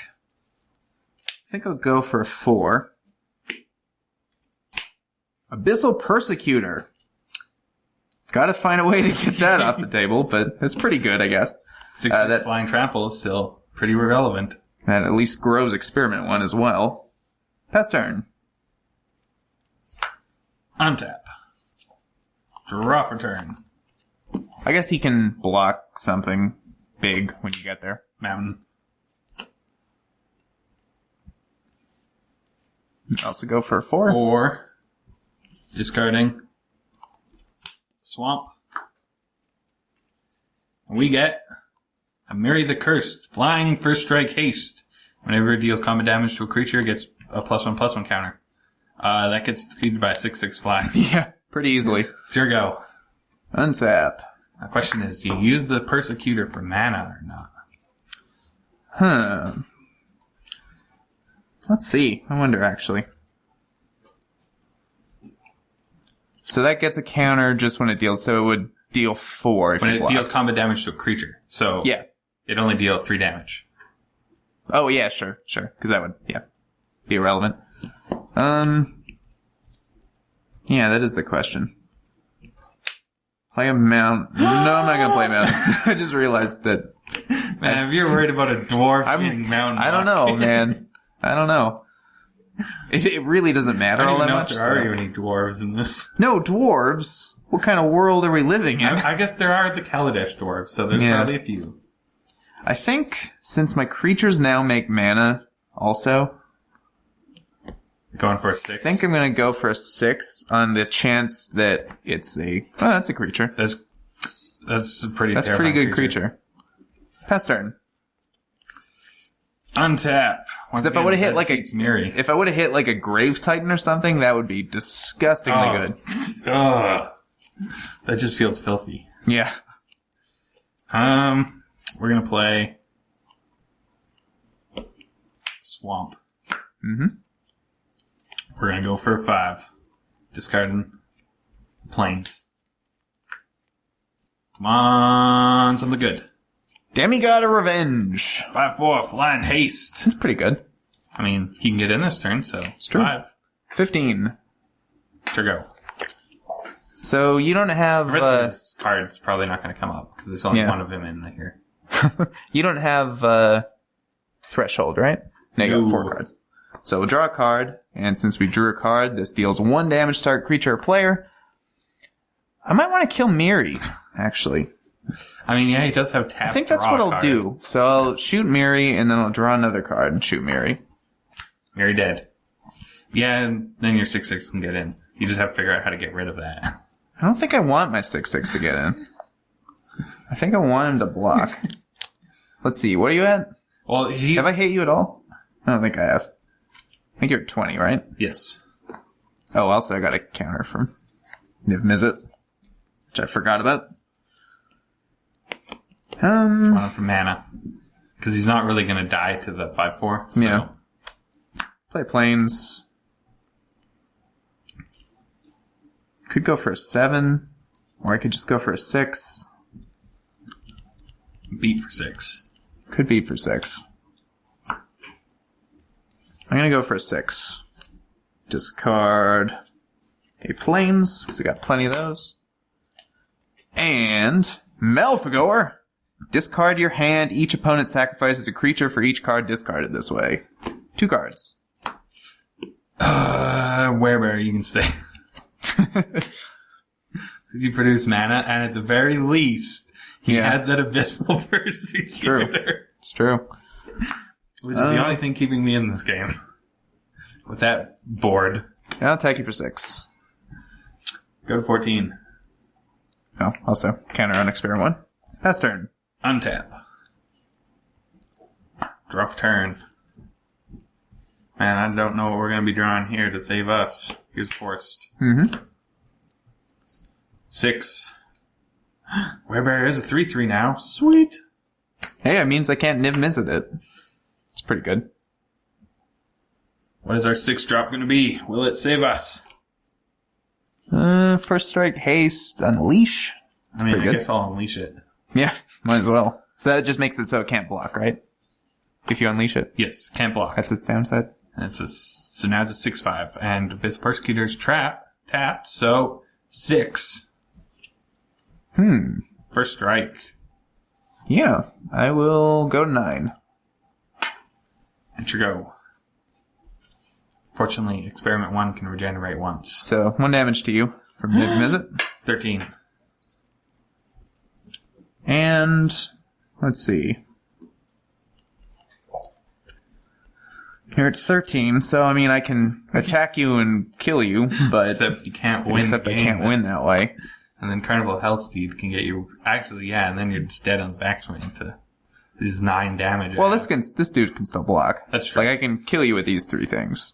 I'll go for a 4. Abyssal Persecutor. Gotta find a way to get that off the table, but it's pretty good, I guess. 6/6 that- Flying Trample is still pretty relevant. That at least grows Experiment 1 as well. Pass turn. Untap. Draw for turn. I guess he can block something big when you get there. Mountain. Also go for a 4. Or discarding Swamp. And we get a Marry the Cursed. Flying First Strike Haste. Whenever it deals combat damage to a creature, it gets a +1/+1 counter. That gets defeated by a 6/6 flying. Yeah, pretty easily. Here go. Unsap. The question is, do you use the Persecutor for mana or not? Huh. Let's see. I wonder, actually. So that gets a counter just when it deals, so it would deal 4 if When you it block. deals combat damage to a creature. So Yeah. it only deals 3 damage. Oh, yeah, sure. Because that would, be irrelevant. Yeah, that is the question. Play a mount. No, I'm not gonna play mount. I just realized that. Man, if you're worried about a dwarf getting mountain I don't know, man. I don't know. It really doesn't I matter don't all even that know much. if there are any dwarves in this. No, dwarves? What kind of world are we living in? I guess there are the Kaladesh dwarves, so there's Yeah. probably a few. I think since my creatures now make mana also, Going for a 6. I think I'm going to go for a 6 on the chance that it's a... Oh, that's a creature. That's a pretty That's a pretty good creature. Pass turn. Untap. Because if I would have hit like a... Miri. If I would have hit like a Grave Titan or something, that would be disgustingly good. Ugh. That just feels filthy. Yeah. We're going to play... Swamp. Mm-hmm. We're going to go for a 5. Discarding planes. Come on, something good. Demigod of Revenge. 5/4, flying haste. That's pretty good. I mean, he can get in this turn, so it's true. 5. 15. To go. So you don't have... The rest of his card's probably not going to come up, because there's only one of him in here. You don't have Threshold, right? No, you got 4 cards. So we'll draw a card, and since we drew a card, this deals 1 damage to target creature or player. I might want to kill Miri, actually. I mean, yeah, he does have tap. I think that's what I'll do. So I'll shoot Miri, and then I'll draw another card and shoot Miri. Miri dead. Yeah, and then your 6/6 can get in. You just have to figure out how to get rid of that. I don't think I want my 6/6 to get in. I think I want him to block. Let's see, what are you at? Well, Have I hit you at all? I don't think I have. I think you're at 20, right? Yes. Oh, also I got a counter from Niv Mizzet, which I forgot about. One for mana. Because he's not really going to die to the 5/4. So. Yeah. Play planes. Could go for a 7, or I could just go for a 6. Beat for 6. Could beat for 6. I'm going to go for a 6. Discard a planes, because I got plenty of those. And Malfagor. Discard your hand. Each opponent sacrifices a creature for each card discarded this way. 2 cards. Wherever you can stay. You produce mana, and at the very least, he has that Abyssal Persecutor. It's true. Which is the only thing keeping me in this game. With that board. I'll attack you for 6. Go to 14. Oh, also, counter on experiment 1. Pass turn. Untap. Draw for turn. Man, I don't know what we're going to be drawing here to save us. Here's Forest. Mm-hmm. 6. Werebear is a 3/3 now. Sweet. Hey, it means I can't Niv Mizzet it. It's pretty good. What is our 6 drop going to be? Will it save us? First strike, haste, unleash. I mean, I guess I'll unleash it. Yeah, might as well. So that just makes it so it can't block, right? If you unleash it. Yes, can't block. That's its downside. And so now it's a 6/5. And Abyss Persecutor's tapped, so 6. First strike. Yeah, I will go to 9. Enter go. Fortunately, Experiment 1 can regenerate once. So, 1 damage to you from Niv Mizzet. 13. And, let's see. You're at 13, so I mean I can attack you and kill you, but... Except you can't win. Except I can't win that way. And then Carnival Hellsteed can get you... Actually, yeah, and then you're just dead on the backswing to... This is 9 damage. Well, this dude can still block. That's true. Like, I can kill you with these 3 things.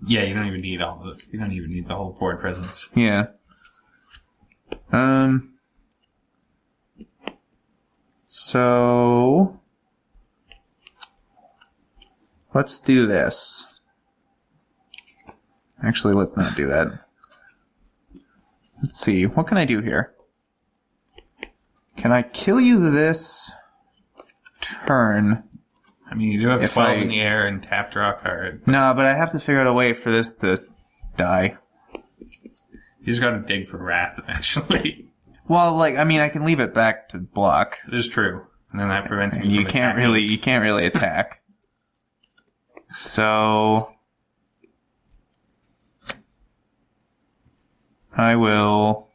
Yeah, you don't even need you don't even need the whole board presence. Yeah. So... Let's do this. Actually, let's not do that. Let's see. What can I do here? Can I kill you this turn? I mean, you do have 12 in the air and tap draw a card. No, but I have to figure out a way for this to die. You just gotta dig for Wrath eventually. Well, like, I mean, I can leave it back to block. It is true. And then that prevents me from you can't really attack. So I will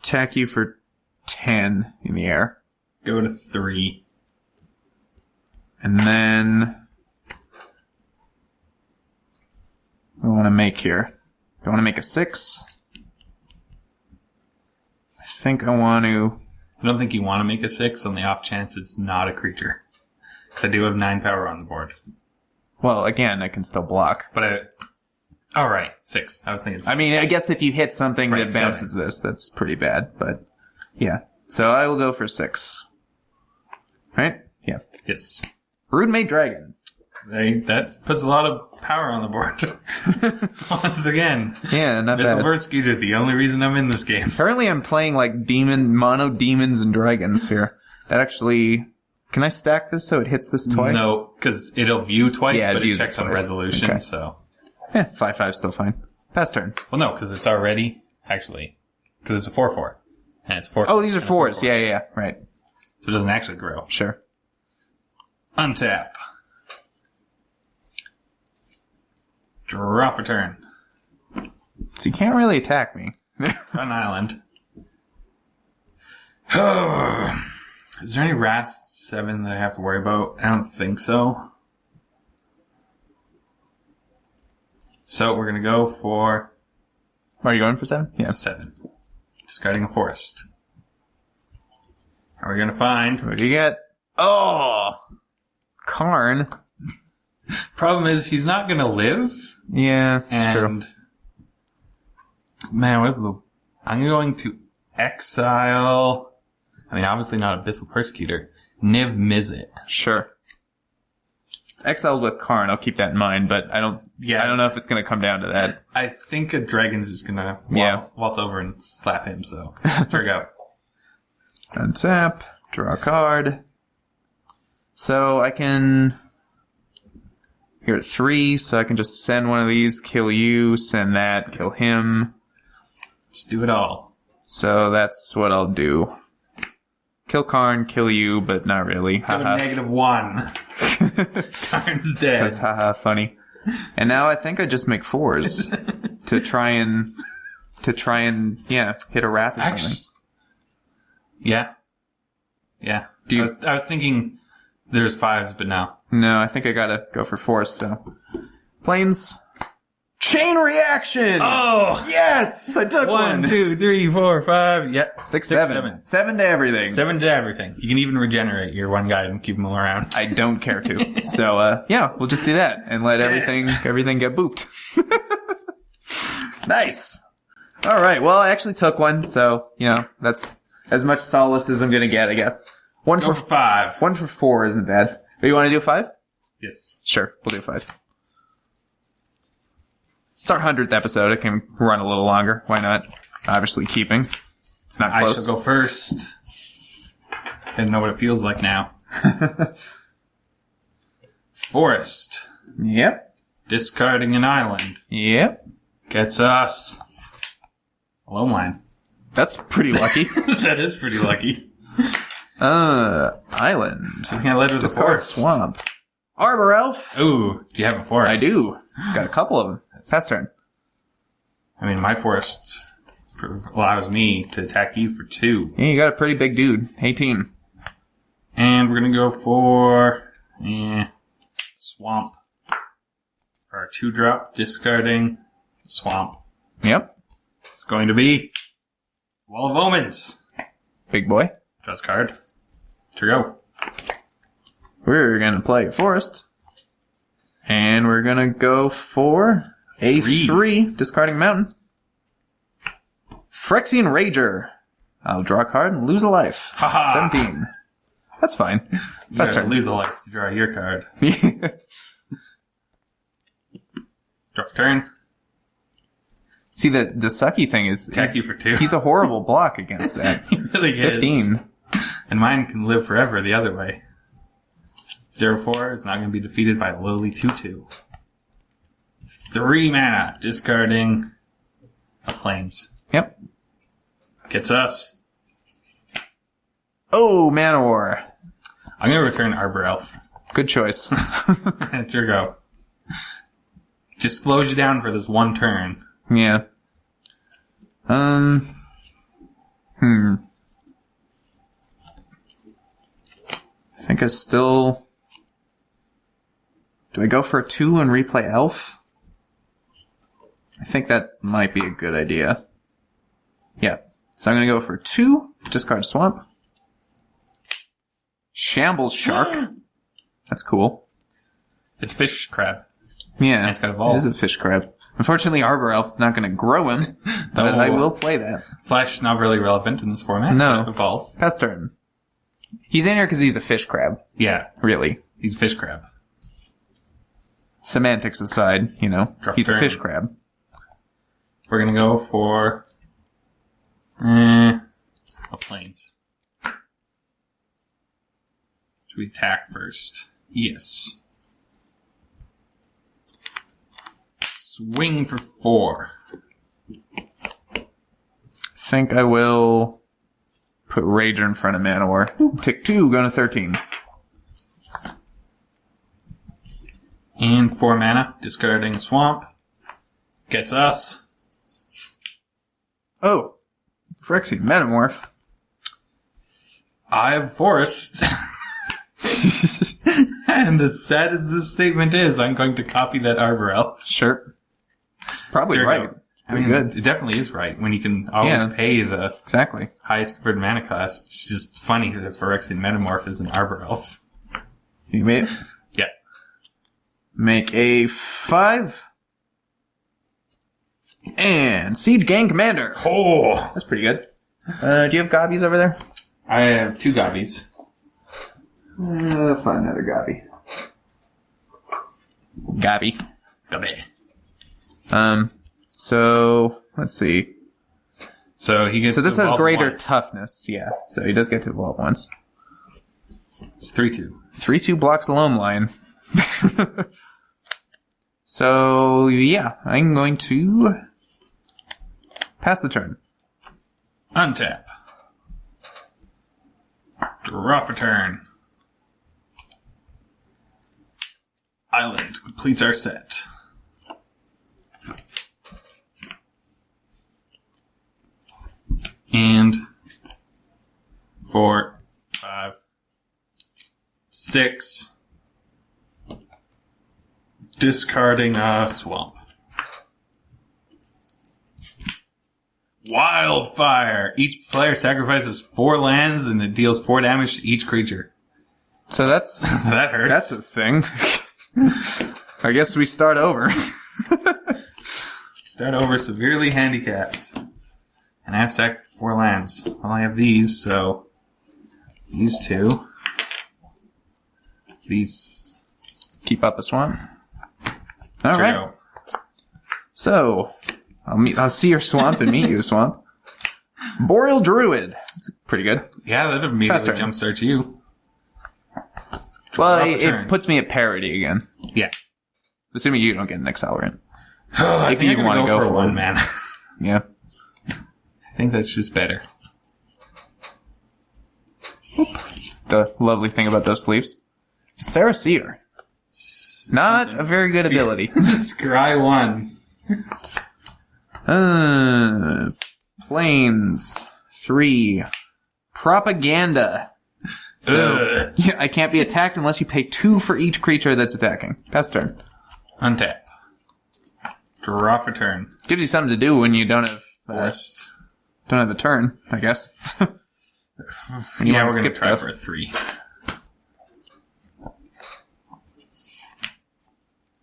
attack you for 10 in the air. Go to 3. And then... what do I want to make here? Do I want to make a 6? I think I want to... I don't think you want to make a 6 on the off chance it's not a creature. Because I do have 9 power on the board. Well, again, I can still block. But oh, right. 6. I was thinking 6. I mean, I guess if you hit something Right, that bounces 7. this, that's pretty bad. But, yeah. So I will go for 6. Right? Yeah. Yes. Broodmate Dragon. That puts a lot of power on the board. Once again. Yeah, not bad. Missile Persecutor, the only reason I'm in this game. Apparently I'm playing like mono demons and dragons here. That actually... Can I stack this so it hits this twice? No, because it'll view twice, Yeah, it but it views checks it on twice. resolution, Okay. so... 5/5 still fine. Pass turn. Well, no, because it's already, actually, because it's a 4/4. And it's 4. Oh, these are 4s. Yeah. Right. So it doesn't actually grow. Sure. Untap. Draw for turn. So you can't really attack me. An island. Is there any Rast 7 that I have to worry about? I don't think so. So we're going to go for Are you going for 7? Yeah. 7. Discarding a forest. Are we going to find... What do you get? Oh! Karn. Problem is, he's not going to live. Yeah, that's true. And... Man, what's the... I'm going to exile... I mean, obviously not Abyssal Persecutor. Niv Mizzet. Sure. It's exiled with Karn. I'll keep that in mind, but I don't know if it's going to come down to that. I think a dragon's just going to waltz over and slap him, so... Check out. Untap. Draw a card. So I can... You're at 3, so I can just send one of these, kill you, send that, kill him. Just do it all. So that's what I'll do. Kill Karn, kill you, but not really. Go -1. Karn's dead. That's haha funny. And now I think I just make 4s to try and hit a wrath or something. Yeah. Yeah. Do you- I was thinking there's 5s, but no. No, I think I gotta go for 4s, so. Planes. Chain reaction! Oh! Yes! I took one! 1, 2, 3, 4, 5. Yeah. 6, 7. 7 to everything. 7 to everything. You can even regenerate your one guy and keep him around. I don't care to. So, yeah, we'll just do that and let everything get booped. Nice! Alright, well, I actually took one, so, that's as much solace as I'm gonna get, I guess. Go for 5. 1 for 4 isn't bad. But you want to do 5? Yes. Sure, we'll do 5. It's our 100th episode. It can run a little longer. Why not? Obviously keeping. It's not I close. shall go first. I don't know what it feels like now. Forest. Yep. Discarding an island. Yep. Gets us a low line. That's pretty lucky. That is pretty lucky. Island. I think I led with a Discard forest. swamp. Arbor Elf. Ooh, do you have a forest? I do. Got a couple of them. Pass turn. I mean, my forest allows me to attack you for 2. Yeah, you got a pretty big dude. 18. And we're going to go for swamp. For our 2-drop, discarding swamp. Yep. It's going to be Wall of Omens. Big boy. Draws card. To go. We're going to play forest. And we're going to go for a 3. Discarding mountain. Phyrexian Rager. I'll draw a card and lose a life. Haha. 17. That's fine. You Pass gotta turn. lose a life to draw your card. Draw for turn. See, the sucky thing is... Attack you for 2. He's a horrible block against that. He really is. 15. And mine can live forever the other way. 0/4 is not going to be defeated by a lowly 2/2. 3 mana, discarding a plains. Yep. Gets us. Oh, Mana War. I'm going to return Arbor Elf. Good choice. And here go. Just slows you down for this one turn. Yeah. I think I still... Do I go for a 2 and replay Elf? I think that might be a good idea. Yeah. So I'm going to go for 2, discard Swamp. Shambles Shark. That's cool. It's Fish Crab. Yeah. And it's got Evolve. It is a Fish Crab. Unfortunately, Arbor Elf's not going to grow him, but I will play that. Flash not really relevant in this format. No. Evolve. Pass turn. He's in here because he's a Fish Crab. Yeah. Really. He's a Fish Crab. Semantics aside, you know, Drop he's turn. a Fish Crab. We're going to go for... a Plains. Should we attack first? Yes. Swing for 4. I think I will put Rager in front of Manowar. Tick 2, going to 13. And 4 mana, discarding Swamp. Gets us. Oh, Phyrexian Metamorph. I have Forest. And as sad as this statement is, I'm going to copy that Arbor Elf. Sure. It's probably There you right. go. Pretty good. It definitely is right when you can always pay the Exactly. highest converted mana cost. It's just funny that Phyrexian Metamorph is an Arbor Elf. You may Yeah. make a 5. And Siege Gang Commander. Oh! That's pretty good. Do you have Gobbies over there? I have 2 Gobbies. Find another Gobby. Gobby. Gobby. So, let's see. So he gets So this has evolve greater once. toughness, yeah. So he does get to evolve once. It's 3/2. 3/2 blocks the loam line. So, yeah, I'm going to pass the turn. Untap. Draw for turn. Island completes our set. And 4, 5, 6. Discarding a Swamp. Wildfire! Each player sacrifices 4 lands and it deals 4 damage to each creature. So that's That hurts. that's a thing. I guess we start over. Start over severely handicapped. And I have sacked 4 lands. Well, I have these, so these 2. These. Keep up the swamp. All Sure right. go. So I'll see your swamp and meet you, swamp. Boreal Druid. That's pretty good. Yeah, that immediately Pass turn. jumpstarts you. Well, Draw a it turn. puts me at parity again. Yeah. Assuming you don't get an accelerant. I If think you I'm wanna gonna go for for 1 it. mana. Yeah. I think that's just better. The lovely thing about those sleeves. Sarah Seer. Not a very good ability. Scry 1. Planes. 3. Propaganda. So, Ugh. yeah, I can't be attacked unless you pay 2 for each creature that's attacking. Pass turn. Untap. Draw for turn. Gives you something to do when you don't have Forest. a turn, I guess. When you Yeah, wanna we're gonna skip try stuff. for a 3.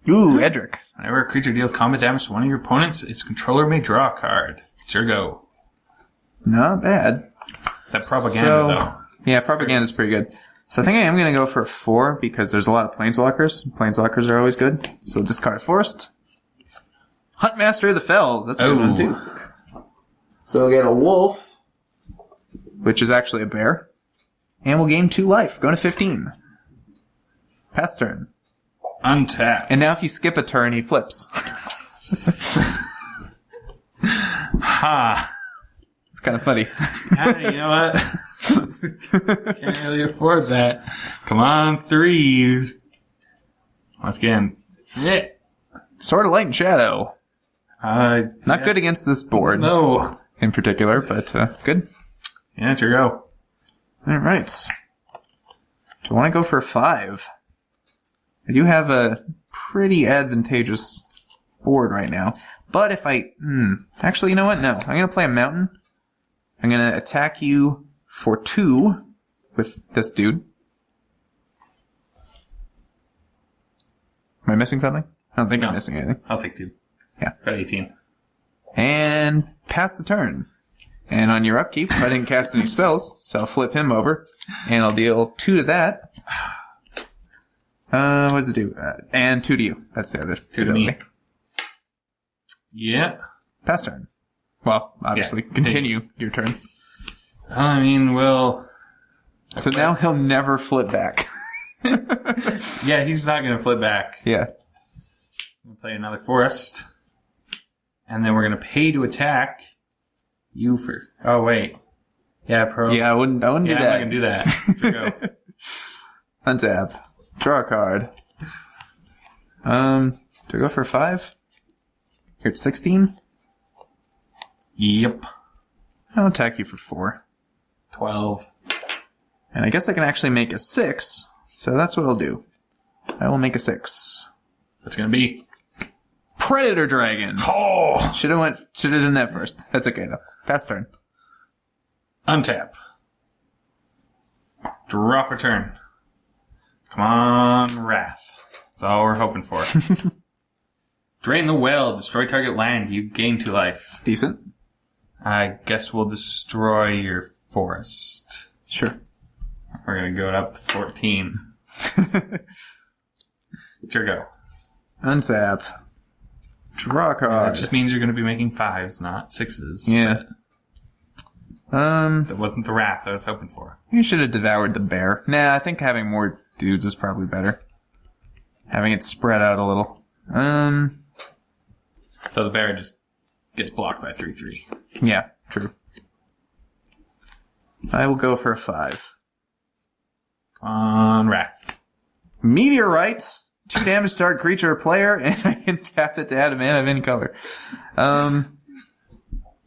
Ooh, Edric. Whenever a creature deals combat damage to one of your opponents, its controller may draw a card. Sure go. Not bad. That propaganda, though. Yeah, Propaganda's pretty good. So I think I am going to go for 4 because there's a lot of Planeswalkers. Planeswalkers are always good. So discard Forest. Huntmaster of the Fells. That's a good one, too. So we'll get a wolf, which is actually a bear. And we'll gain 2 life. Going to 15. Pass turn. Untap. And now if you skip a turn, he flips. Ha! It's kind of funny. Yeah, you know what? Can't really afford that. Come on, 3. Once again. Yeah. Sword of Light and Shadow. Not good against this board No. in particular, but good. Yeah, it's your go. All right. Do I want to go for 5? I do have a pretty advantageous board right now. But if I... Actually, you know what? No. I'm going to play a mountain. I'm going to attack you for 2 with this dude. Am I missing something? I don't think I'm missing anything. I'll take 2. Yeah. Got 18. And pass the turn. And on your upkeep, I didn't cast any spells, so I'll flip him over. And I'll deal 2 to that. What does it do? And 2 to you. That's the other 2 to me. Yeah. Pass turn. Well, obviously, continue your turn. I mean, well... So now he'll never flip back. Yeah, he's not going to flip back. Yeah. We'll play another forest. And then we're going to pay to attack you for... Oh, wait. Yeah, Yeah, I wouldn't do that. I'm not going to do that. Here we go. Untap. Draw a card. Do I go for 5? You're at 16? Yep. I'll attack you for 4. 12. And I guess I can actually make a 6, so that's what I'll do. I will make a 6. What's going to be? Predator Dragon! Oh! Should have done that first. That's okay, though. Pass turn. Untap. Draw for turn. Come on, Wrath. That's all we're hoping for. Drain the well. Destroy target land. You gain 2 life. Decent. I guess we'll destroy your forest. Sure. We're going to go up to 14. It's your go. Untap. Draw a card. That just means you're going to be making 5s, not 6s. Yeah. That wasn't the Wrath I was hoping for. You should have devoured the bear. Nah, I think having more dudes is probably better. Having it spread out a little. So the bear just gets blocked by 3/3. Yeah, true. I will go for a 5. Come on, Wrath. Meteorite. 2 damage to target creature or player, and I can tap it to add a mana of any color.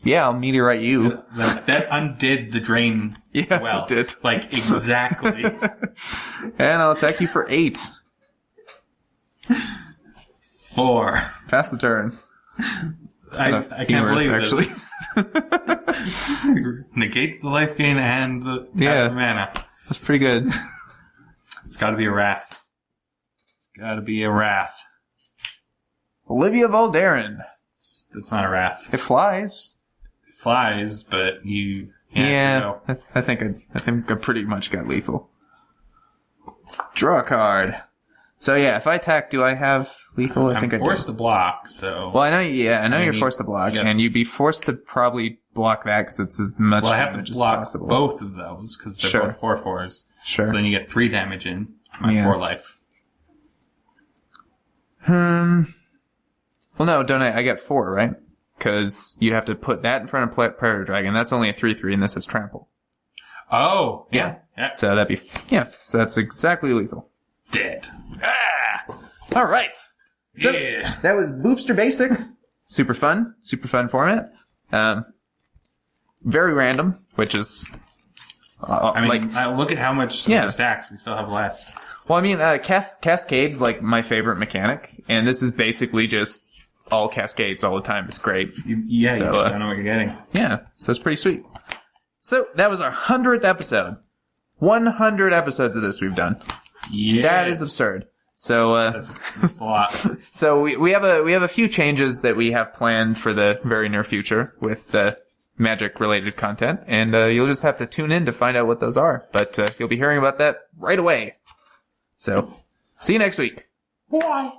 Yeah, I'll meteorite you. That undid the drain well. It did. Like, exactly. And I'll attack you for 8. 4. Pass the turn. I can't believe actually. it. Negates the life gain and the mana. That's pretty good. It's gotta be a Wrath. It's gotta be a Wrath. Olivia Voldaren. It's not a Wrath. It flies. It flies, but you... Yeah, I think I pretty much got lethal. Draw a card. So yeah, if I attack, do I have lethal? I think I do. I'm forced to block, so... Well, I know you're forced to block, and you'd be forced to probably block that because it's as much damage as possible. Well, I have to block both of those because they're both 4/4s. Sure. So then you get 3 damage in my 4 life. Well, no, don't I? I get 4, right? Because you'd have to put that in front of Predator Dragon. That's only a 3/3, and this is trample. Oh, yeah. So that'd be So that's exactly lethal. Dead. All right. So Yeah. that was Boopster Basic. Super fun format. Very random, which is. Look at how much stacks we still have left. Well, I mean, Cascade's like my favorite mechanic, and this is basically just all Cascades all the time. It's great. You just don't know what you're getting. Yeah, so it's pretty sweet. So that was our 100th episode. 100 episodes of this we've done. Yeah, that is absurd. So that's a lot. So we have a few changes that we have planned for the very near future with Magic related content, and you'll just have to tune in to find out what those are. But you'll be hearing about that right away. So see you next week. Bye.